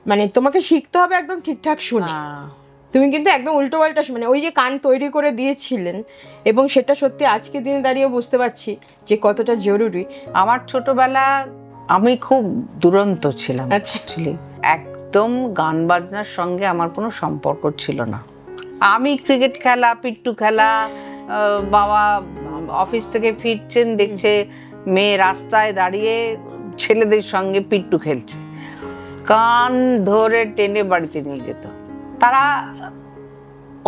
মানে তোমাকে শিখতে হবে একদম ঠিকঠাক শুনে, তুমি কিন্তু একদম উল্টো পাল্টা মানে ওই যে কান তৈরি করে দিয়েছিলেন, এবং সেটা সত্যি আজকে দিনে দাঁড়িয়ে বুঝতে পারছি যে কতটা জরুরি। আমার ছোটবেলা আমি খুব দুরন্ত ছিলাম, অ্যাকচুয়ালি একদম গান বাজনার সঙ্গে আমার কোনো সম্পর্ক ছিল না। আমি ক্রিকেট খেলা, পিট্টু খেলা, বাবা অফিস থেকে ফিরছেন, দেখছে মেয়ে রাস্তায় দাঁড়িয়ে ছেলেদের সঙ্গে পিট্টু খেলছে, কান ধরে টেনে বাড়িতে নিয়ে যেত। তারা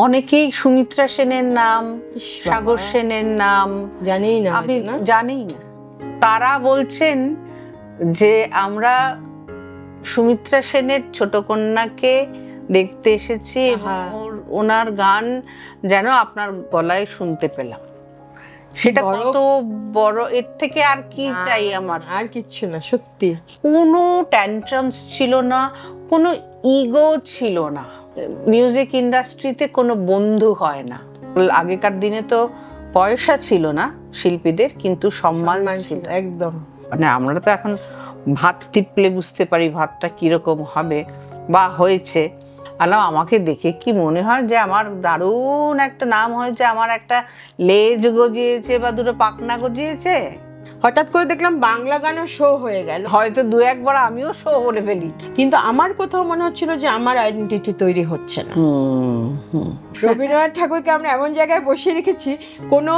অনেকেই সুমিত্রা সেনের নাম, সাগর সেনের নাম জানেই না, আমি জানি না। তারা বলছেন যে আমরা সুমিত্রা সেনের ছোট কন্যাকে দেখতে এসেছি এবং ওনার গান যেন আপনার গলায় শুনতে পেলাম। সেটা কত বড়, এর থেকে আর কি চাই আমার? আর কিচ্ছু না, সত্যি। কোনো ট্যান্ট্রামস ছিল না, কোনো ইগো ছিল না। মিউজিক ইন্ডাস্ট্রিতে কোনো বন্ধু হয় না। আগেকার দিনে তো পয়সা ছিল না শিল্পীদের, কিন্তু সম্মান ছিল একদম। মানে আমরা তো এখন ভাত টিপলে বুঝতে পারি ভাতটা কিরকম হবে বা হয়েছে। আমাকে দেখে কি মনে হয় যে আমার দারুণ একটা নাম হয়েছে, আমার একটা লেজ গজিয়েছে বা দুটো পাখনা গজিয়েছে। হঠাৎ করে দেখলাম বাংলা গানও শো হয়ে গেল, হয়তো দু একবার আমিও শো করে ফেলি, কিন্তু আমার কোথাও মনে হচ্ছিল যে আমার আইডেন্টিটি তৈরি হচ্ছে না। রবীন্দ্রনাথ ঠাকুরকে আমরা এমন জায়গায় বসিয়ে রেখেছি, কোনো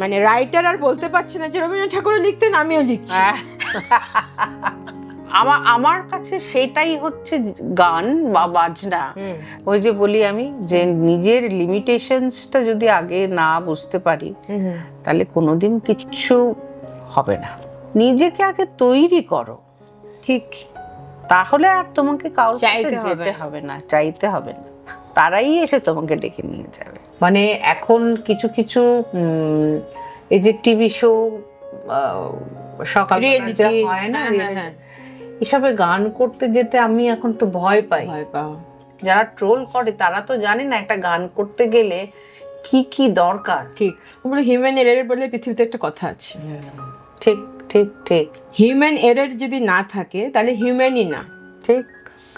মানে রাইটার আর বলতে পারছে না যে রবীন্দ্রনাথ ঠাকুরও লিখতেন, আমিও লিখছি। আমার কাছে সেটাই হচ্ছে গান বা বাজনা। ওই যে বলি আমি যে নিজের লিমিটেশনসটা যদি আগে না বুঝতে পারি তাহলে কোনোদিন কিচ্ছু হবে না। নিজেকে আগে তৈরি করো, ঠিক, তাহলে আর তোমাকে কারোর কাছে যেতে হবে না, চাইতে হবে না, তারাই এসে তোমাকে ডেকে নিয়ে যাবে। মানে এখন কিছু কিছু এই যে টিভি শো সকালে হয় না, এসবে গান করতে যেতে আমি এখন তো ভয় পাই। যারা ট্রোল করে তারা তো জানে না একটা গান করতে গেলে কি কি দরকার। ঠিক, বলে হিউম্যান এরর বলে পৃথিবীতে একটা কথা আছে। ঠিক ঠিক ঠিক, হিউম্যান এরর যদি না থাকে তাহলে হিউম্যানই না। ঠিক,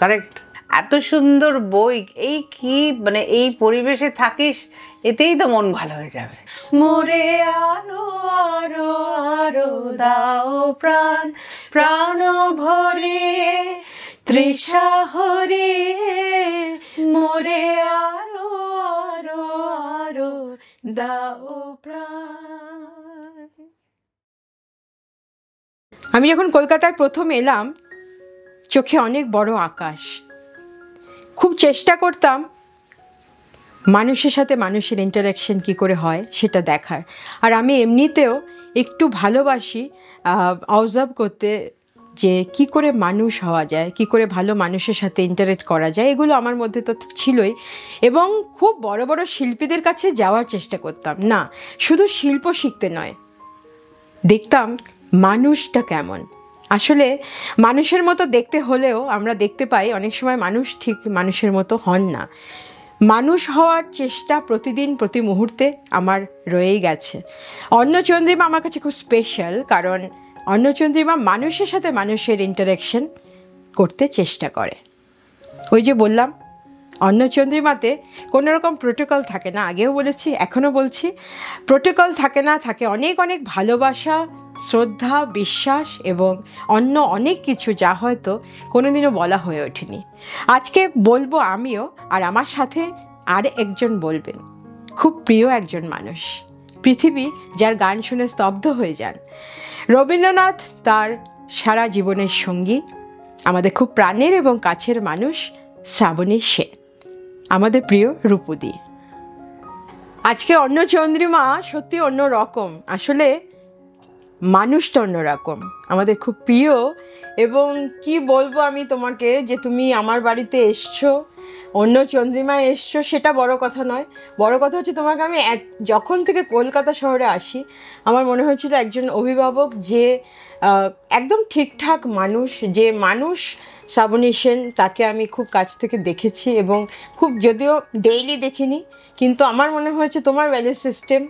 কারেক্ট। এত সুন্দর বই, এই কি মানে এই পরিবেশে থাকিস, এতেই তো মন ভালো হয়ে যাবে। মোরে আরো আরো আরো দাও প্রাণ, প্রাণ ভরে তৃষা হরে, মোরে আরো আরো আরো দাও প্রাণ। আমি যখন কলকাতায় প্রথম এলাম, চোখে অনেক বড় আকাশ, খুব চেষ্টা করতাম মানুষের সাথে মানুষের ইন্টারাকশন কী করে হয় সেটা দেখার। আর আমি এমনিতেও একটু ভালোবাসি অবজার্ভ করতে যে কি করে মানুষ হওয়া যায়, কি করে ভালো মানুষের সাথে ইন্টারেক্ট করা যায়, এগুলো আমার মধ্যে তো ছিলই। এবং খুব বড় বড় শিল্পীদের কাছে যাওয়ার চেষ্টা করতাম, না শুধু শিল্প শিখতে নয়, দেখতাম মানুষটা কেমন। আসলে মানুষের মতো দেখতে হলেও আমরা দেখতে পাই অনেক সময় মানুষ ঠিক মানুষের মতো হন না। মানুষ হওয়ার চেষ্টা প্রতিদিন প্রতি মুহূর্তে আমার রয়েই গেছে। অন্নচন্দ্রিমা আমার কাছে খুব স্পেশাল, কারণ অন্নচন্দ্রিমা মানুষের সাথে মানুষের ইন্টারাকশন করতে চেষ্টা করে। ওই যে বললাম অন্নচন্দ্রিমাতে কোনো রকম প্রোটোকল থাকে না, আগেও বলেছি এখনও বলছি, প্রোটোকল থাকে না, থাকে অনেক অনেক ভালোবাসা, শ্রদ্ধা, বিশ্বাস এবং অন্য অনেক কিছু যা হয়তো কোনোদিনও বলা হয়ে ওঠেনি। আজকে বলবো আমিও, আর আমার সাথে আর একজন বলবেন, খুব প্রিয় একজন মানুষ, পৃথিবী যার গান শুনে স্তব্ধ হয়ে যান। রবীন্দ্রনাথ তার সারা জীবনের সঙ্গী, আমাদের খুব প্রাণের এবং কাছের মানুষ শ্রাবণী সেন, আমাদের প্রিয় রূপদি। আজকে অন্নচন্দ্রিমা সত্যি অন্য রকম, আসলে মানুষটা অন্যরকম, আমাদের খুব প্রিয়। এবং কি বলবো আমি তোমাকে, যে তুমি আমার বাড়িতে এসছো, অন্নচন্দ্রিমায় এসছো, সেটা বড় কথা নয়। বড় কথা হচ্ছে তোমাকে আমি যখন থেকে কলকাতা শহরে আসি, আমার মনে হয়েছিল একজন অভিভাবক যে একদম ঠিকঠাক মানুষ, যে মানুষ শ্রাবণী সেন, তাকে আমি খুব কাছ থেকে দেখেছি এবং খুব, যদিও ডেইলি দেখিনি, কিন্তু আমার মনে হয়েছে তোমার ভ্যালু সিস্টেম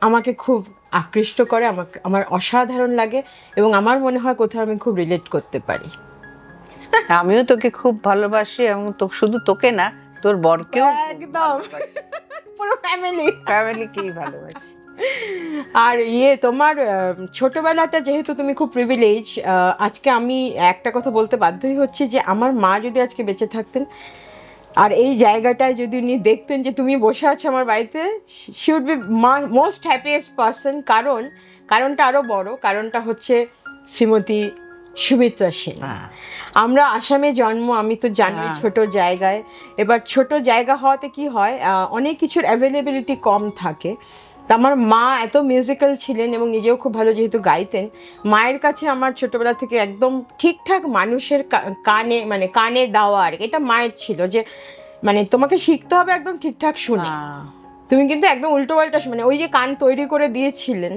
আমাকে খুব আকৃষ্ট করে, আমার অসাধারণ লাগে এবং আমার মনে হয় কোথাও আমি খুব রিলেট করতে পারি। আমিও তোকে খুব ভালোবাসি, এবং শুধু তোকে না, তোর বরকেও একদম পুরো ফ্যামিলিকেই ভালোবাসি। আর তোমার ছোটবেলাটা যেহেতু তুমি খুব প্রিভিলেজ, আজকে আমি একটা কথা বলতে বাধ্যই হচ্ছে যে আমার মা যদি আজকে বেঁচে থাকতেন আর এই জায়গাটায় যদি উনি দেখতেন যে তুমি বসে আছো আমার বাড়িতে, she would be most happiest person. কারণটা আরও বড়, কারণটা হচ্ছে শ্রীমতী সুমিত্রা সেন। আমরা আসামে জন্ম, আমি তো জানি ছোট জায়গায়। এবার ছোট জায়গা হওয়াতে কি হয়, অনেক কিছুর অ্যাভেলেবিলিটি কম থাকে। তা আমার মা এত মিউজিক্যাল ছিলেন এবং নিজেও খুব ভালো যেহেতু গাইতেন, মায়ের কাছে আমার ছোটবেলা থেকে একদম ঠিকঠাক মানুষের কানে দেওয়া আর কি, এটা মায়ের ছিল যে তোমাকে শিখতে হবে একদম ঠিকঠাক শুনে, তুমি কিন্তু একদম উল্টো পাল্টা ওই যে কান তৈরি করে দিয়েছিলেন।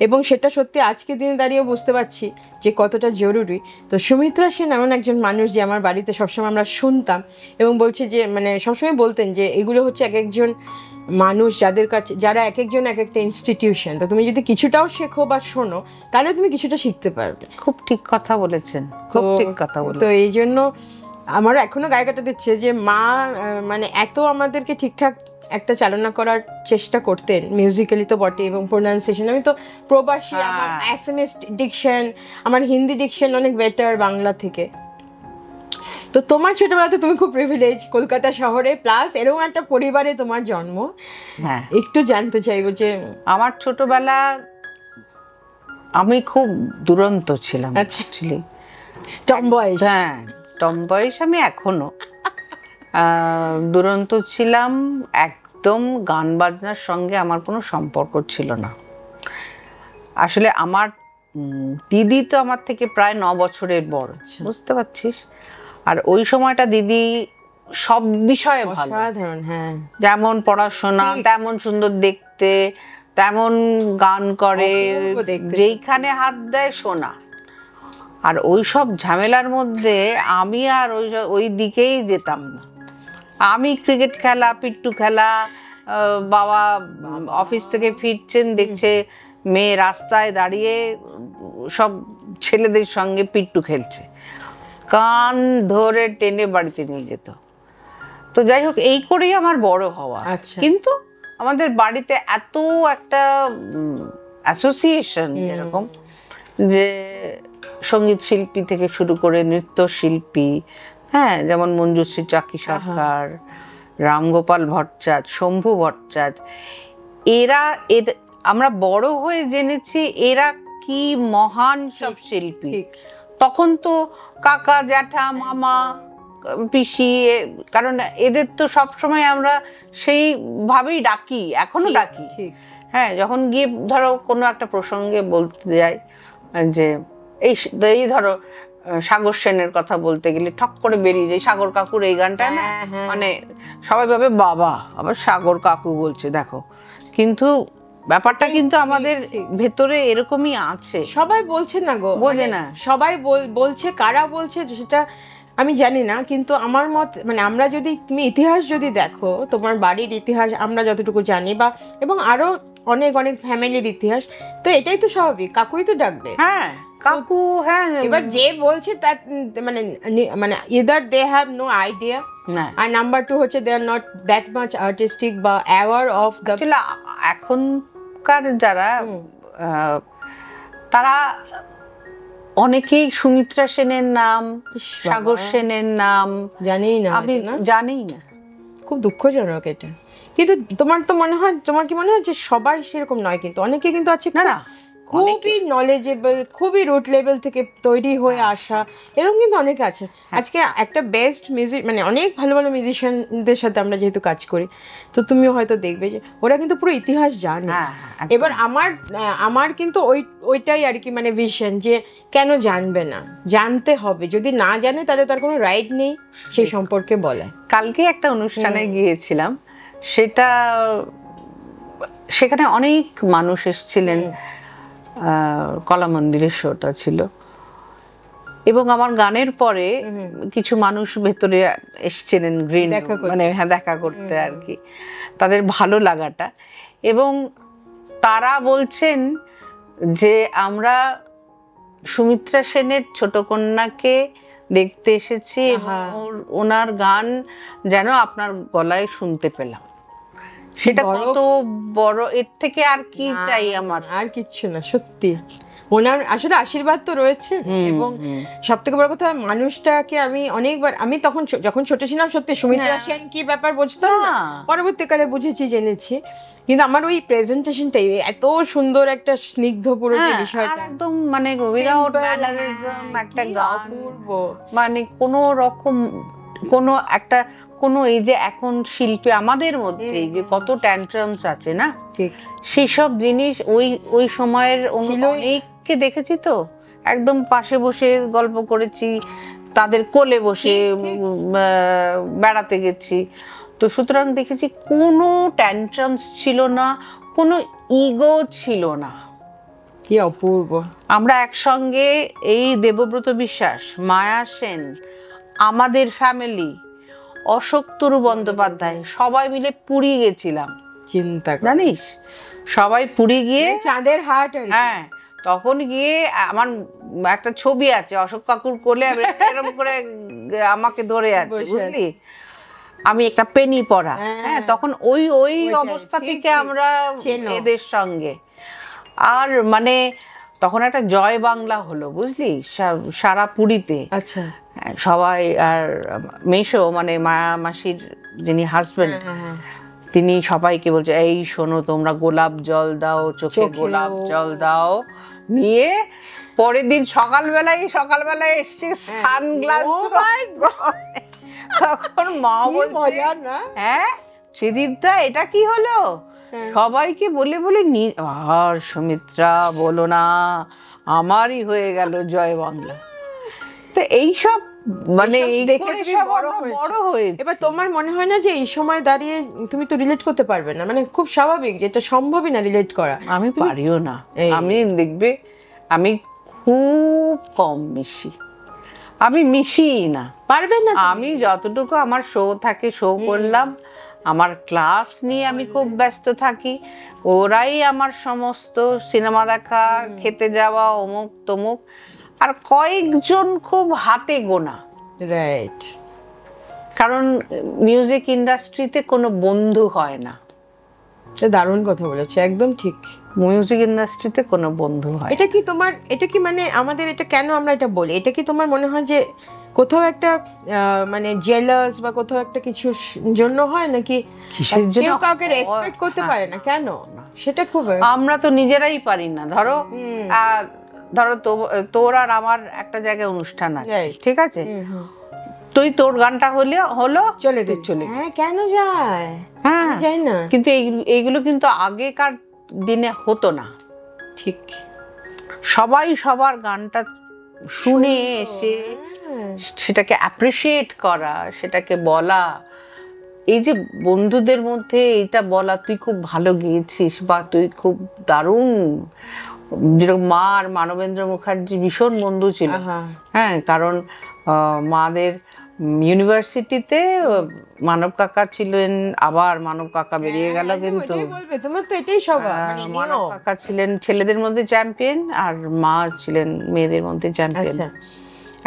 এবং সেটা সত্যি আজকে দিনে দাঁড়িয়ে বুঝতে পারছি যে কতটা জরুরি। তো সুমিত্রা সেন এমন একজন মানুষ যে আমার বাড়িতে সবসময় আমরা শুনতাম, এবং বলছে যে সবসময় বলতেন যে এগুলো হচ্ছে এক একজন মানুষ যারা এক একজন এক একটা ইনস্টিটিউশন। তো তুমি যদি কিছুটাও শেখো বা শোনো তাহলে তুমি কিছুটা শিখতে পারবে। খুব ঠিক কথা বলেছেন, খুব ঠিক কথা বলেছেন। তো এই জন্য আমার এখনো গায়ে কাটা দিচ্ছে যে মা এত আমাদেরকে ঠিকঠাক একটা চালনা করার চেষ্টা করতেন, মিউজিক্যালি তো বটে এবং প্রোনাউন্সিয়েশন। আমি তো প্রবাসী, আমার এসএমএস ডিকশন, আমার হিন্দি ডিকশন অনেক বেটার বাংলা থেকে। তো তোমার ছোটবেলাতে তুমি খুব প্রিভিলেজ, কলকাতা শহরে, প্লাস এরকম একটা পরিবারে তোমার জন্ম। হ্যাঁ, একটু জানতে চাইবো যে আমার ছোটবেলা আমি খুব দুরন্ত ছিলাম অ্যাকচুয়ালি। টমবয়েস? হ্যাঁ, টমবয়েস আমি এখনো। দুরন্ত ছিলাম একদম। গান বাজনার সঙ্গে আমার কোনো সম্পর্ক ছিল না আসলে। আমার দিদি তো আমার থেকে প্রায় 9 বছরের বড়, বুঝতে পারছিস। আর ওই সময়টা দিদি সব বিষয়ে ভালো, হ্যাঁ, যেমন পড়াশোনা, তেমন সুন্দর দেখতে, তেমন গান করে, যেইখানে হাত দেয় শোনা। আর ওই সব ঝামেলার মধ্যে আমি আর ওই দিকেই যেতাম না। আমি ক্রিকেট খেলা, পিট্টু খেলা, বাবা অফিস থেকে ফিরছেন, দেখছে মেয়ে রাস্তায় দাঁড়িয়ে সব ছেলেদের সঙ্গে পিট্টু খেলছে, কান ধরে টেনে বাড়িতে নিয়ে যেত। তো যাই হোক, এই করেই আমার বড় হওয়া। কিন্তু আমাদের বাড়িতে এত একটা অ্যাসোসিয়েশন, এরকম যে সঙ্গীত শিল্পী থেকে শুরু করে নৃত্য শিল্পী, হ্যাঁ, যেমন মঞ্জুশ্রী চাকি সরকার, রামগোপাল ভট্টাচার্য, শম্ভু ভট্টাচার্য, এরা আমরা বড় হয়ে জেনেছি এরা কি মহান সব শিল্পী। তখন তো কাকা, জ্যাঠা, মামা, পিসি, কারণ এদের তো সবসময় আমরা সেইভাবেই ডাকি, এখনো ডাকি। হ্যাঁ, যখন গিয়ে ধরো কোনো একটা প্রসঙ্গে বলতে যাই, যে এই ধরো সাগর সেনের কথা বলতে গেলে ঠক করে বেরিয়ে যায় সাগর কাকুর এই গানটা না, সবাই ভাবে বাবা আবার সাগর কাকু বলছে, দেখো। কিন্তু ব্যাপারটা কিন্তু আমাদের ভেতরে এরকমই আছে। সবাই বলছে না গো, বোঝে না সবাই বলছে, কারা বলছে সেটা আমি জানি না। কিন্তু আমার মত আমরা যদি, তুমি ইতিহাস যদি দেখো, তোমার বাড়ির ইতিহাস আমরা যতটুকু জানি, বা এবং আরো অনেক অনেক ফ্যামিলির ইতিহাস, তো এটাই তো স্বাভাবিক, কাকুই তো ডাকবে। হ্যাঁ, কাকু। হ্যাঁ, এবার যে বলছে তার either they have no idea, আর নাম্বার 2 হচ্ছে they are not that much artistic বা aware of the. এখনকার যারা তারা অনেকেই সুমিত্রা সেনের নাম, সাগর সেনের নাম জানি না, আমি জানি না। খুব দুঃখজনক এটা। কিন্তু তোমার কি মনে হয় যে সবাই সেরকম নয়? কিন্তু অনেকে কিন্তু আছে না, খুবই নলেজেবল, খুবই রুট লেভেল থেকে তৈরি হয়ে আসা, এরকম কিন্তু অনেকে আছে। আজকে একটা বেস্ট মিউজিক অনেক ভালো ভালো মিউজিশিয়ানদের সাথে আমরা যেহেতু কাজ করি, তো তুমিও হয়তো দেখবে যে ওরা কিন্তু পুরো ইতিহাস জানে। এবার আমার কিন্তু ওইটাই আর কি ভিশন, যে কেন জানবে না, জানতে হবে। যদি না জানে তাহলে তার কোনো রাইট নেই সেই সম্পর্কে বলা। কালকে একটা অনুষ্ঠানে গিয়েছিলাম, সেখানে অনেক মানুষ এসেছিলেন, কলা মন্দিরের শোটা ছিল, এবং আমার গানের পরে কিছু মানুষ ভেতরে এসেছিলেন, গ্রিন দেখা করতে আর কি, তাদের ভালো লাগাটা। এবং তারা বলছেন যে আমরা সুমিত্রা সেনের ছোট কন্যাকে দেখতে এসেছি এবং ওনার গান যেন আপনার গলায় শুনতে পেলাম, সেটা কত বড়, এর থেকে আর কি চাই আমার? আর কিচ্ছু না, সত্যি ওনার আসলে আশীর্বাদ তো রয়েছে। এবং সব থেকে বড় কথা, মানুষটাকে আমি অনেকবার, আমি তখন যখন ছোট ছিলাম সত্যি সুমিত্রা সেন কি ব্যাপার বুঝতাম না, পরবর্তীকালে বুঝেছি, জেনেছি। কিন্তু আমার ওই প্রেজেন্টেশনটাই এত সুন্দর, একটা স্নিগ্ধ পুরো যে বিষয়টা, একদম মানে উইদাউট ম্যানারিজম, একটা গান, মানে কোনো রকম কোনো একটা কোনো এই যে এখন শিল্পে আমাদের মধ্যে এই যে কত ট্যান্ট্রামস আছে না, সেসব জিনিস ওই সময়ের অনেককে দেখেছি তো, একদম পাশে বসে গল্প করেছি, তাদের কোলে বসে বেড়াতে গেছি, তো সুতরাং দেখেছি কোনো ট্যান্ট্রামস ছিল না, কোনো ইগো ছিল না। কি অপূর্ব। আমরা একসঙ্গে এই দেবব্রত বিশ্বাস, মায়া সেন, আমাদের ফ্যামিলি, অশোক তরু বন্দ্যোপাধ্যায়, সবাই মিলে পুরী গেছিলাম, চিন্তা জানিস, সবাই পুরী গিয়ে চাঁদের হাট, হ্যাঁ তখন গিয়ে আমার একটা ছবি আছে অশোক কাকুর কোলে এরকম করে আমাকে ধরে আছে, বুঝলি, আমি একটা পেনি পরা, হ্যাঁ তখন ওই অবস্থা থেকে আমরা এদের সঙ্গে, আর মানে তখন একটা জয় বাংলা হলো, বুঝলি, সারা পুরীতে। আচ্ছা, সবাই, আর মেশো মানে মায়া মাসির যিনি হাজবেন্ড, তিনি সবাইকে বলছে, এই শোনো তোমরা গোলাপ জল দাও, চোখে গোলাপ জল দাও, নিয়ে পরের দিন সকালবেলায় এসছে সানগ্লাস, তখন মা বলছে, হ্যাঁ শ্রীদীপদা এটা কি হলো, সবাইকে বলে আর সুমিত্রা বলো না, আমারই হয়ে গেল জয় বাংলা। তো এইসব মানে দেখে বড় হয়েছে। এবার তোমার মনে হয় না যে এই সময় দাঁড়িয়ে তুমি তো রিলেট করতে পারবে না, মানে খুব স্বাভাবিক, যেটা সম্ভবই না রিলেট করা। আমি পারিও না, আমি দেখবে আমি খুব কম মিশি, আমি মিশি না, পারবে না। আমি যতটুকু আমার শো থাকে শো করলাম, আমার ক্লাস নিয়ে আমি খুব ব্যস্ত থাকি, ওরাই আমার সমস্ত সিনেমা দেখা, খেতে যাওয়া, অমুক তমুক, আর কয়েকজন খুব হাতে গোনা, রাইট, কারণ মিউজিক ইন্ডাস্ট্রিতে কোনো বন্ধু হয় না। দারুণ কথা বলেছে, একদম ঠিক, মিউজিক ইন্ডাস্ট্রিতে কোনো বন্ধু হয়। এটা কি মানে আমাদের এটা কেন আমরা এটা বলি, এটা কি তোমার মনে হয় যে কোথাও একটা মানে জেলাস বা কোথাও একটা কিছুর জন্য হয়, নাকি কেউ কাউকে রেসপেক্ট করতে পারে না, কেন সেটা খুব, আমরা তো নিজেরাই পারি না। ধরো তোর আর আমার একটা জায়গায় অনুষ্ঠান আছে, ঠিক আছে, তুই তোর গানটা হলো চলে কেন যায়, হ্যাঁ যায় না, কিন্তু এইগুলো কিন্তু আগেকার দিনে হতো না, ঠিক, সবাই সবার গানটা শুনে এসে সেটাকে অ্যাপ্রিসিয়েট করা, সেটাকে বলা, এই যে বন্ধুদের মধ্যে এইটা বলা, তুই খুব ভালো গেয়েছিস বা তুই খুব দারুণ, যেরকম মা আর মানবেন্দ্র মুখার্জি ভীষণ বন্ধু ছিল, হ্যাঁ, কারণ মাদের ইউনিভার্সিটিতে মানব কাকা ছিলেন, আবার মানব কাকা বেরিয়ে গেল, কিন্তু মানব কাকা ছিলেন ছেলেদের মধ্যে চ্যাম্পিয়ন আর মা ছিলেন মেয়েদের মধ্যে চ্যাম্পিয়ন।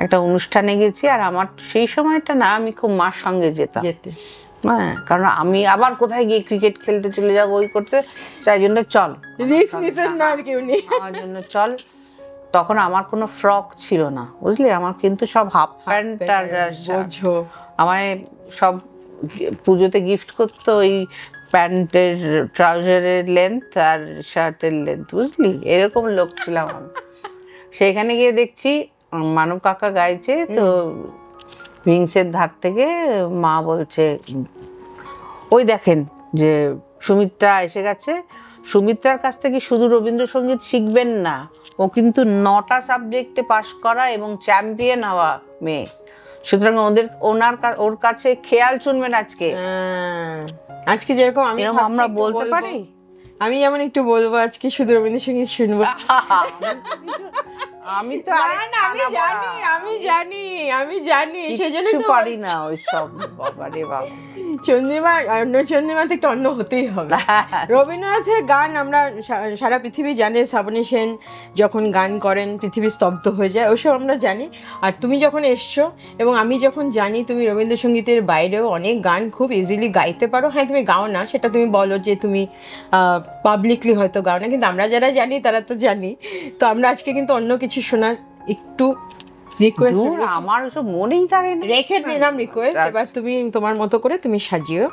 একটা অনুষ্ঠানে গেছি, আর আমার সেই সময়টা না, আমি খুব মার সঙ্গে যেতাম, হ্যাঁ, কারণ আমি আবার কোথায় গিয়ে ক্রিকেট খেলতে চলে যাবো, ওই করতে, তাই জন্য চল আমার জন্য চল। তখন আমার কোনো ফ্রক ছিল না, বুঝলি, আমার কিন্তু সব হাফ প্যান্ট আর আমায় সব পুজোতে গিফট করতো, ওই প্যান্টের ট্রাউজারের লেন্থ আর শার্টের লেন্থ, বুঝলি, এরকম লোক ছিলাম আমি। সেখানে গিয়ে দেখছি মানব কাকা গাইছে, তো উইংসের ধার থেকে মা বলছে, ওই দেখেন যে সুমিত্রা এসে গেছে, সুমিত্রার কাছ থেকে শুধু রবীন্দ্রসঙ্গীত শিখবেন না, ও কিন্তু 9টা সাবজেক্টে পাশ করা এবং চ্যাম্পিয়ন হওয়া মেয়ে, সুতরাং ওর কাছে খেয়াল শুনবেন। আজকে যেরকম আমরা বলতে পারি, আমি যেমন একটু বলবো আজকে শুধু রবীন্দ্রসঙ্গীত শুনবো, আমি তো আমি জানি সেজন্য কিছু তো পারি না ওই সব। বাবা রে বাবা, চন্দ্রিমা চন্দ্রিমা তো একটু অন্য হতেই হবে। রবীন্দ্রনাথের গান আমরা সারা পৃথিবী জানে, শ্রাবণী সেন যখন গান করেন পৃথিবী স্তব্ধ হয়ে যায়, ওসব আমরা জানি। আর তুমি যখন এসছো এবং আমি যখন জানি তুমি রবীন্দ্রসঙ্গীতের বাইরেও অনেক গান খুব ইজিলি গাইতে পারো। হ্যাঁ, তুমি গাও না, সেটা তুমি বলো যে তুমি পাবলিকলি হয়তো গাও না, কিন্তু আমরা যারা জানি তারা তো জানি। তো আমরা আজকে কিন্তু অন্য কিছু শোনার একটু রিকোয়েস্ট, আমার ওসব মনেই থাকে না, রেখে দিলাম রিকোয়েস্ট। এবার তুমি তোমার মতো করে তুমি সাজিও।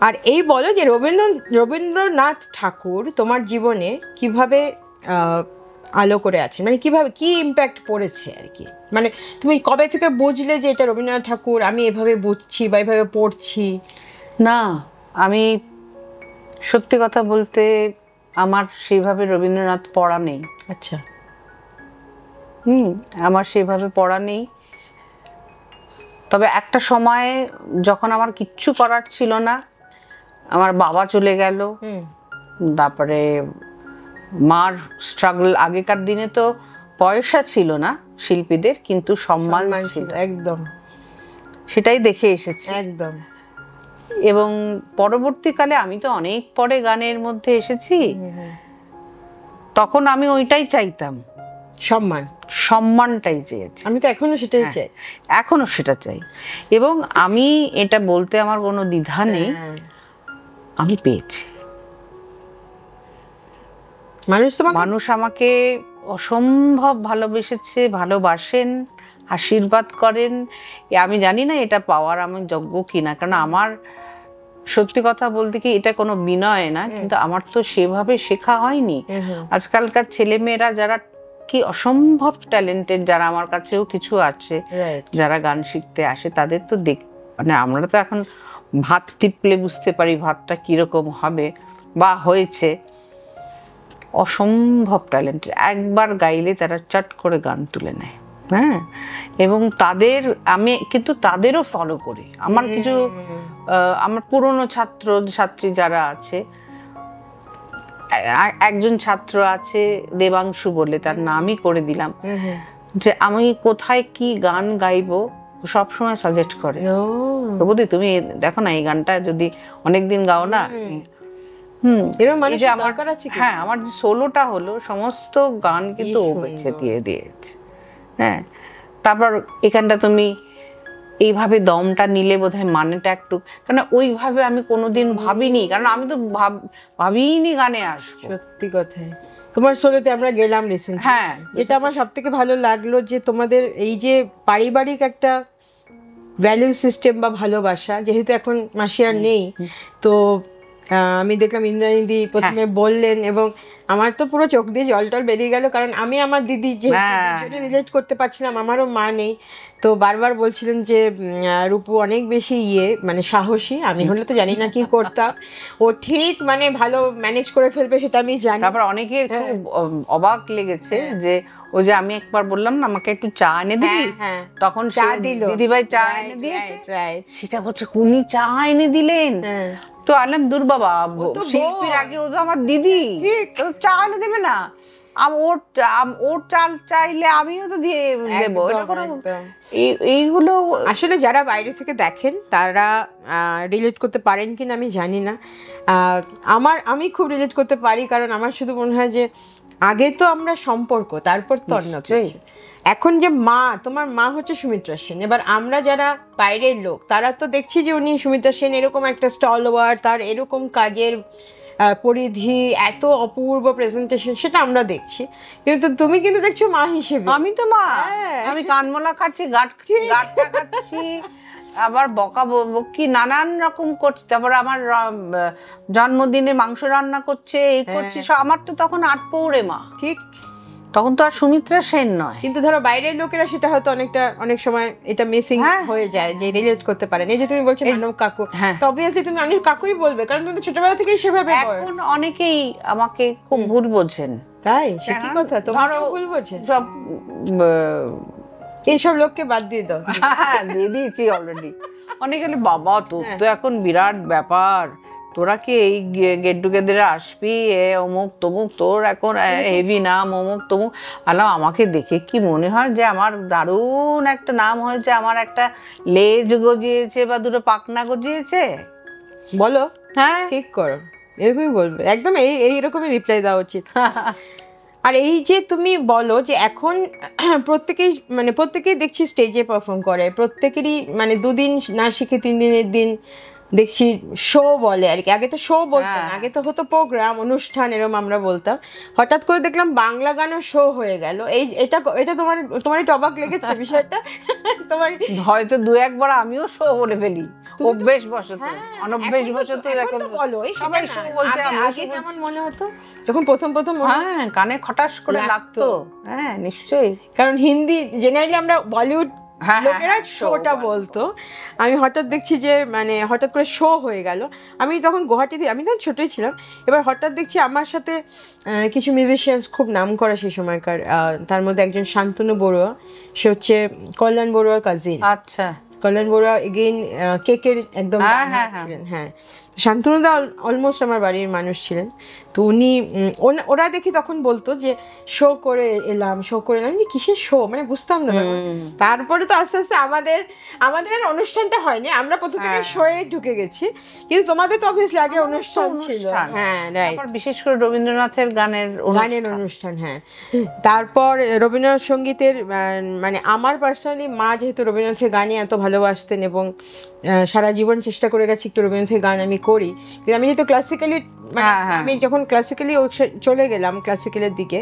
আর এই বলো যে রবীন্দ্রনাথ ঠাকুর তোমার জীবনে কিভাবে আলো করে আছেন, মানে কিভাবে কি ইম্প্যাক্ট পড়েছে আর কি, মানে তুমি কবে থেকে বুঝলে যে এটা রবীন্দ্রনাথ ঠাকুর আমি এভাবে বুঝছি বা এভাবে পড়ছি? না, আমি সত্যি কথা বলতে আমার সেইভাবে রবীন্দ্রনাথ পড়া নেই। আচ্ছা। আমার সেভাবে পড়া নেই। তবে একটা সময়ে যখন আমার কিচ্ছু করার ছিল না, আমার বাবা চলে গেল, তারপরে মার স্ট্রাগল, আগেকার দিনে তো পয়সা ছিল না শিল্পীদের, কিন্তু সম্মান ছিল, একদম সেটাই দেখে এসেছি একদম। এবং পরবর্তীকালে আমি তো অনেক পরে গানের মধ্যে এসেছি, তখন আমি ওইটাই চাইতাম, সম্মানটাই চেয়েছি। আমি তো এখনো সেটাই চাই, এখনো সেটা চাই। এবং আমি এটা বলতে আমার কোনো দ্বিধা নেই, আমি পেয়েছি। মানুষ আমাকে অসম্ভব ভালোবেসেছে, ভালোবাসেন, আশীর্বাদ করেন। আমি জানি না এটা পাওয়ার আমি যোগ্য কিনা, কারণ আমার সত্যি কথা বলতে কি এটা কোনো বিনয় না, কিন্তু আমার তো সেভাবে শেখা হয়নি। আজকালকার ছেলেমেয়েরা যারা কি অসম্ভব ট্যালেন্টেড, যারা আমার কাছেও কিছু আছে, যারা গান শিখতে আসে, তাদের তো মানে আমরা তো এখন ভাত টিপলে বুঝতে পারি ভাতটা কিরকম হবে বা হয়েছে। অসম্ভব ট্যালেন্টেড, একবার গাইলে তারা চট করে গান তুলে নেয়। হ্যাঁ, এবং আমি কিন্তু তাদেরও ফলো করি। আমার কিছু আমার পুরনো ছাত্রী যারা আছে, একজন ছাত্র আছে দেবাংশু বলে, তার নামই করে দিলাম, যে আমি কোথায় কি গান গাইবো সবসময় সাজেস্ট করে, প্রভুদি তুমি দেখো না এই গানটা যদি অনেকদিন গাও না। হ্যাঁ, আমার যে সোলোটা হলো সমস্ত গান কিন্তু ও বেছে দিয়েছে। হ্যাঁ, তারপর এখানটা তুমি এইভাবে দমটা নিলে বোধহয় মানেটা একটু, কারণ ওইভাবে আমি কোনোদিন ভাবিনি, কারণ আমি তো ভাবিনি গানে আসবো। সত্যি কথাই, তোমার সোলোতে আমরা গেলাম রিসেন্টলি। হ্যাঁ, যেটা আমার সব থেকে ভালো লাগলো যে তোমাদের এই যে পারিবারিক একটা ভ্যালু সিস্টেম বা ভালোবাসা, যেহেতু এখন মাসি আর নেই, তো আমি দেখলাম ইন্দ্রাণীদি প্রথমে বললেন এবং আমার তো পুরো চোখ দিয়ে জল টল বেরিয়ে গেল, কারণ আমি আমার দিদি যেহেতু রিলেট করতে পারছিলাম, আমারও মা নেই, তো বারবার বলছিলেন যে রূপু অনেক বেশি মানে সাহসী, আমি হলে তো জানি না কি করতাম, ও ঠিক মানে ভালো ম্যানেজ করে ফেলবে সেটা আমি জানি। তারপর অনেকের খুব অবাক লেগেছে যে ও যে আমি একবার বললাম না আমাকে একটু চা এনে দিবি, তখন চা দিল, দিদিভাই চা এনে দিয়েছে, সেটা হচ্ছে উনি চা এনে দিলেন। তো আলাম দূর বাবা, শিল্পীর আগে ও তো আমার দিদি, তো চা এনে দেবে না, ওর চাল চাইলে আমিও তো দিয়ে দেবো। এইগুলো আসলে যারা বাইরে থেকে দেখেন তারা রিলেট করতে পারেন কিনা আমি জানি না, আমি খুব রিলেট করতে পারি, কারণ আমার শুধু মনে হয় যে আগে তো আমরা সম্পর্ক, তারপর তো অন্য কিছু। এখন যে তোমার মা হচ্ছে সুমিত্রা সেন, এবার আমরা যারা বাইরের লোক তারা তো দেখছি যে উনি সুমিত্রা সেন এরকম একটা স্টলওয়ার, তার এরকম কাজের পরিধি, এত অপূর্ব প্রেজেন্টেশন, সেটা আমরা দেখছি, কিন্তু তুমি কিন্তু দেখছো মা হিসেবে। আমি তো মা, আমি কানমলা খাচ্ছি, গাঁটটা খাচ্ছি, আবার বকি নানান রকম করছে, তারপর আমার জন্মদিনে মাংস রান্না করছে, এই করছে, আমার তো তখন 8 পৌড়ে মা, ঠিক তখন তো আর সুমিত্রা সেন নয়। কিন্তু ধরো বাইরের লোকেরা সেটা হয়তো অনেক সময় এটা মিসিং হয়ে যায়, যে রিলেট করতে পারে। এই যে তুমি বলছো মানব কাকু, তো অবভিয়াসলি তুমি অনেক কাকুই বলবে, কারণ তুমি তো ছোটবেলা থেকেই সেভাবে। এখন অনেকেই আমাকে খুব ভুল বোঝেন। তাই? সে কি কথা, তোমারও ভুল বোঝেন? সব এইসব লোককে বাদ দিয়ে দাও। দিয়ে দিয়েছি অলরেডি। অনেকে বলে বাবা তোর তো এখন বিরাট ব্যাপার, তোরা কি এই গেট টুগেদারে আসবি, অমুক তমুক, তোর এখন হেভি নাম অমুক তমুক। আলাম আমাকে দেখে কি মনে হয় যে আমার দারুণ একটা নাম হয়েছে, আমার একটা লেজ গজিয়েছে বা দুটো পাখনা গজিয়েছে? বলো, হ্যাঁ ঠিক করো, এরকমই বলবে, একদম এইরকমই রিপ্লাই দেওয়া উচিত। আর এই যে তুমি বলো যে এখন প্রত্যেকেই দেখছি স্টেজে পারফর্ম করে, প্রত্যেকেরই মানে 2 দিন না শিখে 3 দিনের দিন দেখছি শো বলে আর কি। আগে তো শো বলতাম, আগে তো হতো প্রোগ্রাম, অনুষ্ঠান, এরকম আমরা বলতাম। হঠাৎ করে দেখলাম বাংলা গানও শো হয়ে গেল। এটা তোমার একটু অবাক লেগেছে বিষয়টা? তোমার হয়তো 2-1 বার আমিও শো বলে ফেলি, অভ্যেস বশত, অনভ্যেস বশত। এখন তো বলো, সবাই শো বলছে। আগে কেমন মনে হতো যখন প্রথম হ্যাঁ, কানে খটাস করে লাগতো। হ্যাঁ নিশ্চয়ই, কারণ হিন্দি জেনারেলি আমরা বলিউড লোকেরা শোটা বলতো। আমি হঠাৎ দেখছি যে মানে হঠাৎ করে শো হয়ে গেল। আমি তখন গুয়াহাটিতে, আমি তখন ছোটই ছিলাম। এবার হঠাৎ দেখছি আমার সাথে কিছু মিউজিশিয়ানস খুব নাম করা সেই সময়কার, তার মধ্যে একজন শান্তনু বড়ুয়া, সে হচ্ছে কল্যাণ বড়ুয়ার কাজিন। আচ্ছা, কল্যাণ বড়ুয়া এগেইন কেকের একদম ছিলেন। হ্যাঁ, শান্তনুদা অলমোস্ট আমার বাড়ির মানুষ ছিলেন। তো ওরা দেখি তখন বলতো যে শো করে এলাম যে কিসের শো, মানে বুঝতাম না। তারপরে তো আস্তে আস্তে আমাদের আর অনুষ্ঠানটা হয়নি, আমরা প্রথম থেকে শোয়ে ঢুকে গেছি। কিন্তু তোমাদের তো অবভিয়াসলি আগে অনুষ্ঠান ছিল। হ্যাঁ, রাইট, বিশেষ করে রবীন্দ্রনাথের গানের অনুষ্ঠান। হ্যাঁ, তারপর রবীন্দ্রনাথ সঙ্গীতের মানে আমার পার্সোনালি মা যেহেতু রবীন্দ্রনাথের গানই এত ভালোবাসতেন এবং সারা জীবন চেষ্টা করে গেছি একটু রবীন্দ্রনাথের গান আমি করি। কিন্তু আমি যেহেতু ক্লাসিক্যালি, আমি যখন ক্লাসিক্যালি চলে গেলাম ক্লাসিক্যালের দিকে,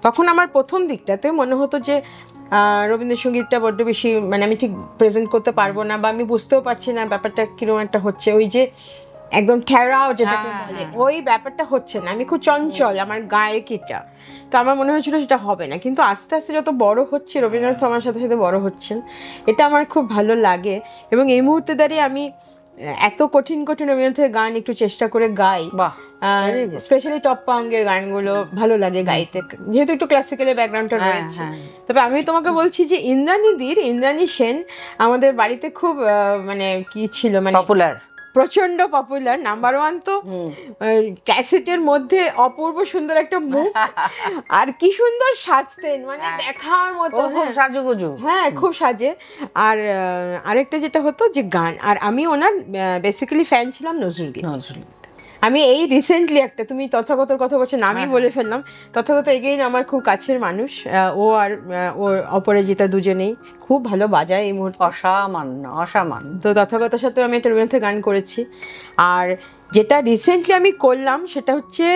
তখন আমার প্রথম দিকটাতে মনে হতো যে রবীন্দ্রসঙ্গীতটা বড্ড বেশি মানে আমি ঠিক প্রেজেন্ট করতে পারবো না, বা আমি বুঝতেও পারছি না ব্যাপারটা কিরকম একটা হচ্ছে। ওই যে একদম ঠেরাও যেটাকে বলে, ওই ব্যাপারটা হচ্ছে না। আমি খুব চঞ্চল, আমার গায়কিটা, তো আমার মনে হয়েছিল সেটা হবে না। কিন্তু আস্তে আস্তে যত বড় হচ্ছে, রবীন্দ্রনাথ আমার সাথে সাথে বড় হচ্ছেন, এটা আমার খুব ভালো লাগে। এবং এই মুহূর্তে দাঁড়িয়ে আমি এত কঠিন রবীন্দ্রনাথের গান একটু চেষ্টা করে গাই, স্পেশালি টপ পাঙ্গের গানগুলো ভালো লাগে গাইতে, যেহেতু একটু ক্লাসিক্যালের ব্যাকগ্রাউন্ডটা রয়েছে। তবে আমি তোমাকে বলছি যে ইন্দ্রাণী সেন আমাদের বাড়িতে খুব মানে কি ছিল, মানে প্রচন্ড পপুলার, নাম্বার 1 তো। ক্যাসেটের মধ্যে অপূর্ব সুন্দর একটা মুখ, আর কি সুন্দর সাজতেন, মানে দেখার মতো, সাজুগুজু। হ্যাঁ, খুব সাজে। আর আরেকটা যেটা হতো যে গান, আর আমি ওনার বেসিক্যালি ফ্যান ছিলাম নজরুল গীত। আমি এই রিসেন্টলি একটা, তুমি তথাগতর কথা বলছো, নামই বলে ফেললাম। তথাগত এগেইন আমার খুব কাছের মানুষ, ও আর ওর অপরাজিতা দুজনেই খুব ভালো বাজায় এই মুহূর্তে, অসামান্য। তো তথাগতর সাথে আমি একটা রবীন্দ্রনাথের গান করেছি। আর যেটা রিসেন্টলি আমি করলাম সেটা হচ্ছে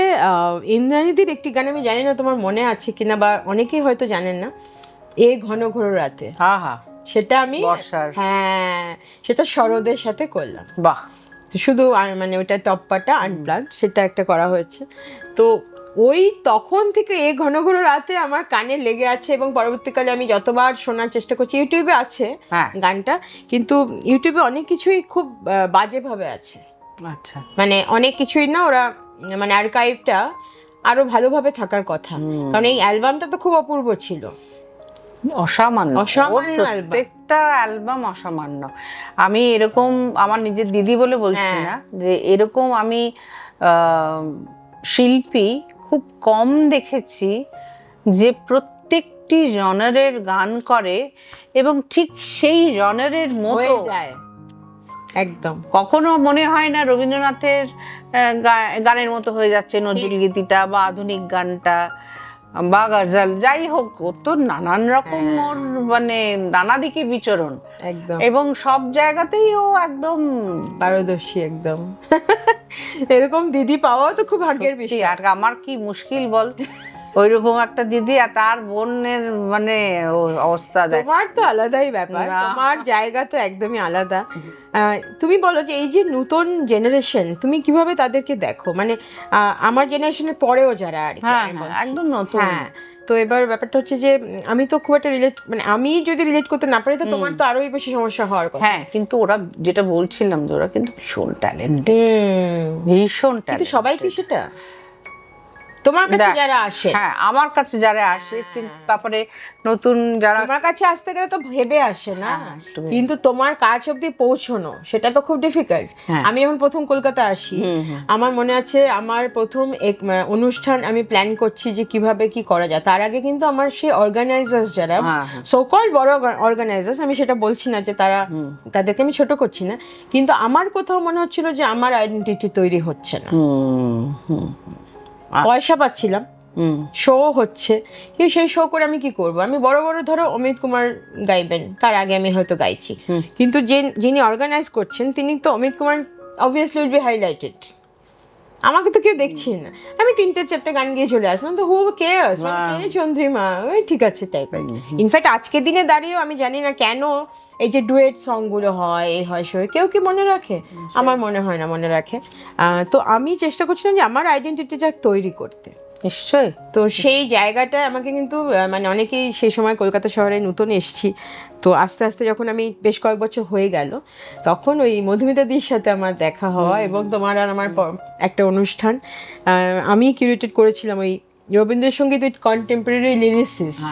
ইন্দ্রাণীদির একটি গান, আমি জানি না তোমার মনে আছে কিনা, বা অনেকেই হয়তো জানেন না, এ ঘন ঘোর রাতে। সেটা আমি, হ্যাঁ, সেটা শরদের সাথে করলাম। বাহ, শুধু মানে ওইটা টপ্পাটা আনপ্লাগ, সেটা একটা করা হয়েছে। তো ওই তখন থেকে এ ঘন ঘন রাতে আমার কানে লেগে আছে, এবং পরবর্তীকালে আমি যতবার শোনার চেষ্টা করছি, ইউটিউবে আছে গানটা, কিন্তু ইউটিউবে অনেক কিছুই খুব বাজেভাবে আছে। আচ্ছা, মানে অনেক কিছুই না, ওরা মানে আর্কাইভটা আরো ভালোভাবে থাকার কথা, কারণ এই অ্যালবামটা তো খুব অপূর্ব ছিল, অসামান্য। প্রত্যেকটা অ্যালবাম অসামান্য। আমি এরকম আমার নিজের দিদি বলে বলছি না, যে এরকম আমি শিল্পী খুব কম দেখেছি যে প্রত্যেকটি জনারের গান করে এবং ঠিক সেই জনারের মতো যায়। একদম কখনো মনে হয় না রবীন্দ্রনাথের গানের মতো হয়ে যাচ্ছে নজরুল গীতিটা বা আধুনিক গানটা বা গজল, যাই হোক, ওর তো নানান রকম, ওর মানে নানা দিকে বিচরণ, একদম, এবং সব জায়গাতেই ও একদম পারদর্শী একদম। এরকম দিদি পাওয়া তো খুব ভাগ্যের বিষয়। আর আমার কি মুশকিল বল, ওইরকম একটা দিদি আর তার বোনের মানে অবস্থা। তোমার তো আলাদাই ব্যাপার, তোমার জায়গা তো একদমই আলাদা। তুমি বলো যে এই যে নতুন জেনারেশন, তুমি কিভাবে তাদেরকে দেখো, মানে আমার জেনারেশনের পরেও যারা আর একদম নতুন। হ্যাঁ, তো এবার ব্যাপারটা হচ্ছে যে আমি তো খুব একটা মানে আমি যদি রিলেট করতে না পারি, তো তোমার তো আরোই বেশি সমস্যা হওয়ার কথা। হ্যাঁ, কিন্তু ওরা যেটা বলছিলাম যে ওরা কিন্তু ভীষণ ট্যালেন্টেড, ভীষণ ট্যালেন্টেড। সবাই কি সেটা তোমার কাছে যারা আসে, হ্যাঁ আমার কাছে যারা আসে, কিন্তু তারপরে নতুন যারা তোমার কাছে আসতে গেলে তো ভেবে আসে না, কিন্তু তোমার কাজ অব্দি পৌঁছানো সেটা তো খুব ডিফিকাল্ট। আমি যখন প্রথম কলকাতা আসি, আমার মনে আছে আমার প্রথম অনুষ্ঠান আমি প্ল্যান করছি যে কিভাবে কি করা যায়, তার আগে কিন্তু আমার সেই অর্গানাইজার্স যারা সো কল বড় অর্গানাইজার্স, আমি সেটা বলছি না যে তাদেরকে আমি ছোট করছি না, কিন্তু আমার কোথাও মনে হচ্ছিল যে আমার আইডেন্টিটি তৈরি হচ্ছে না। পয়সা পাচ্ছিলাম, শো হচ্ছে, কিন্তু সেই শো করে আমি কি করব? আমি বড় বড় ধরো অমিত কুমার গাইবেন, তার আগে আমি হয়তো গাইছি, কিন্তু যিনি অর্গানাইজ করছেন তিনি তো Amit Kumar obviously will be highlighted, আমাকে তো কেউ দেখছি না, আমি 3-4টা গান গিয়ে চলে আসলাম, তো হু কেয়ার্স, মানে কে চন্দ্রিমা, ওই ঠিক আছে টাইপের। ইনফ্যাক্ট আজকের দিনে দাঁড়িয়েও আমি জানি না কেন এই যে ডুয়েট সংগুলো হয়, এই হয় সে, কেউ কি মনে রাখে? আমার মনে হয় না মনে রাখে। তো আমি চেষ্টা করছিলাম যে আমার আইডেন্টিটিটা তৈরি করতে। নিশ্চয়ই। তো সেই জায়গাটা আমাকে কিন্তু মানে অনেকেই সেই সময় কলকাতা শহরে নতুন এসেছি, তো আস্তে আস্তে যখন আমি বেশ কয়েক বছর হয়ে গেল, তখন ওই মধুমিতাদির সাথে আমার দেখা হওয়া, এবং তোমার আর আমার একটা অনুষ্ঠান আমি কিউরেটেড করেছিলাম, ওই রবীন্দ্রসঙ্গীত উইথ কন্টেম্পোরারি লিরিসিস্ট।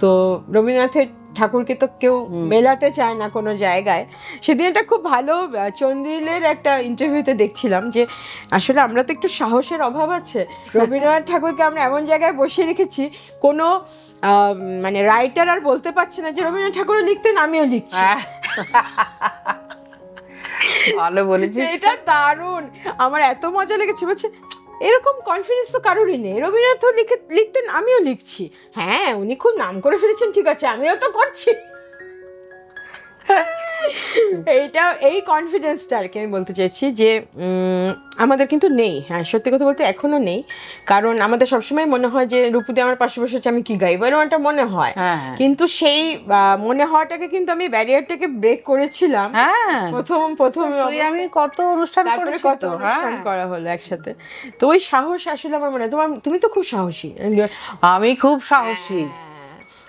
তো রবীন্দ্রনাথের ঠাকুরকে তো কেউ মেলাতে চায় না কোনো জায়গায়। সেদিন একটা খুব ভালো চন্দ্রিলের একটা ইন্টারভিউতে দেখছিলাম যে আসলে আমরা তো একটু সাহসের অভাব আছে, রবীন্দ্রনাথ ঠাকুরকে আমরা এমন জায়গায় বসিয়ে রেখেছি, কোনো মানে রাইটার আর বলতে পারছে না যে রবীন্দ্রনাথ ঠাকুরও লিখতেন, আমিও লিখছি। ভালো বলেছিস, এটা দারুণ, আমার এত মজা লেগেছে। বলছে এরকম কনফিডেন্স তো কারোরই নেই, রবীন্দ্রনাথ লিখতেন, আমিও লিখছি। হ্যাঁ উনি খুব নাম করে ফেলেছেন, ঠিক আছে আমিও তো করছি। এইটা এই কনফিডেন্সটা আর কি আমি বলতে চাইছি যে আমাদের কিন্তু নেই। হ্যাঁ সত্যি কথা বলতে এখনো নেই, কারণ আমাদের সবসময় মনে হয় যে রূপদি আমার পাশে বসে আমি কি গাইবো, এরকম একটা মনে হয়। কিন্তু সেই মনে হওয়াটাকে কিন্তু আমি ব্যারিয়ারটাকে ব্রেক করেছিলাম প্রথম আমি কত অনুষ্ঠান করা হলো একসাথে। তো ওই সাহস আসলে আমার মনে হয় তুমি তো খুব সাহসী। আমি খুব সাহসী,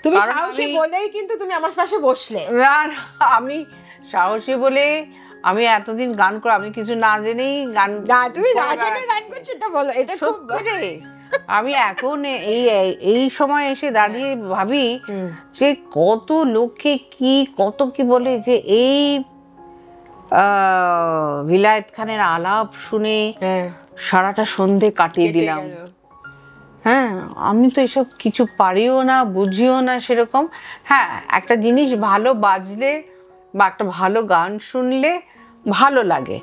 তুমি সাহসী বলেই কিন্তু তুমি আমার পাশে বসলে। না আমি সাহসী বলে আমি এতদিন গান করে আমি কিছু না জেনেই গান, তুমি না জেনে গান করছো এটা বলো, এটা খুব রে। আমি এখন এই সময় এসে দাঁড়িয়ে ভাবি যে কত লোককে কত কি বলে, যে এই বিলায়েত খানের আলাপ শুনে সারাটা সন্ধে কাটিয়ে দিলাম। হ্যাঁ আমি তো এসব কিছু পারিও না, বুঝিও না সেরকম। হ্যাঁ একটা জিনিস ভালো বাজলে বা একটা ভালো গান শুনলে ভালো লাগে,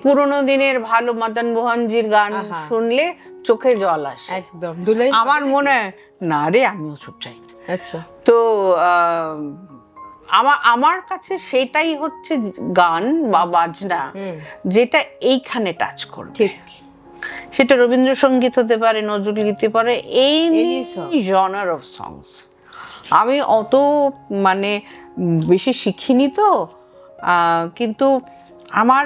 পুরোনো দিনের ভালো মদন মোহনজির গান শুনলে চোখে জল আসে একদম। আমার মনে হয় না রে, আমিও চুপ চাই না। আচ্ছা, তো আমার কাছে সেটাই হচ্ছে গান বা বাজনা, যেটা এইখানে টাচ করবে। ঠিক, সেটা রবীন্দ্রসঙ্গীত হতে পারে, নজরুল গীতে পারে, এনি জনার অফ সংস। আমি অত মানে বেশি শিখিনি তো, কিন্তু আমার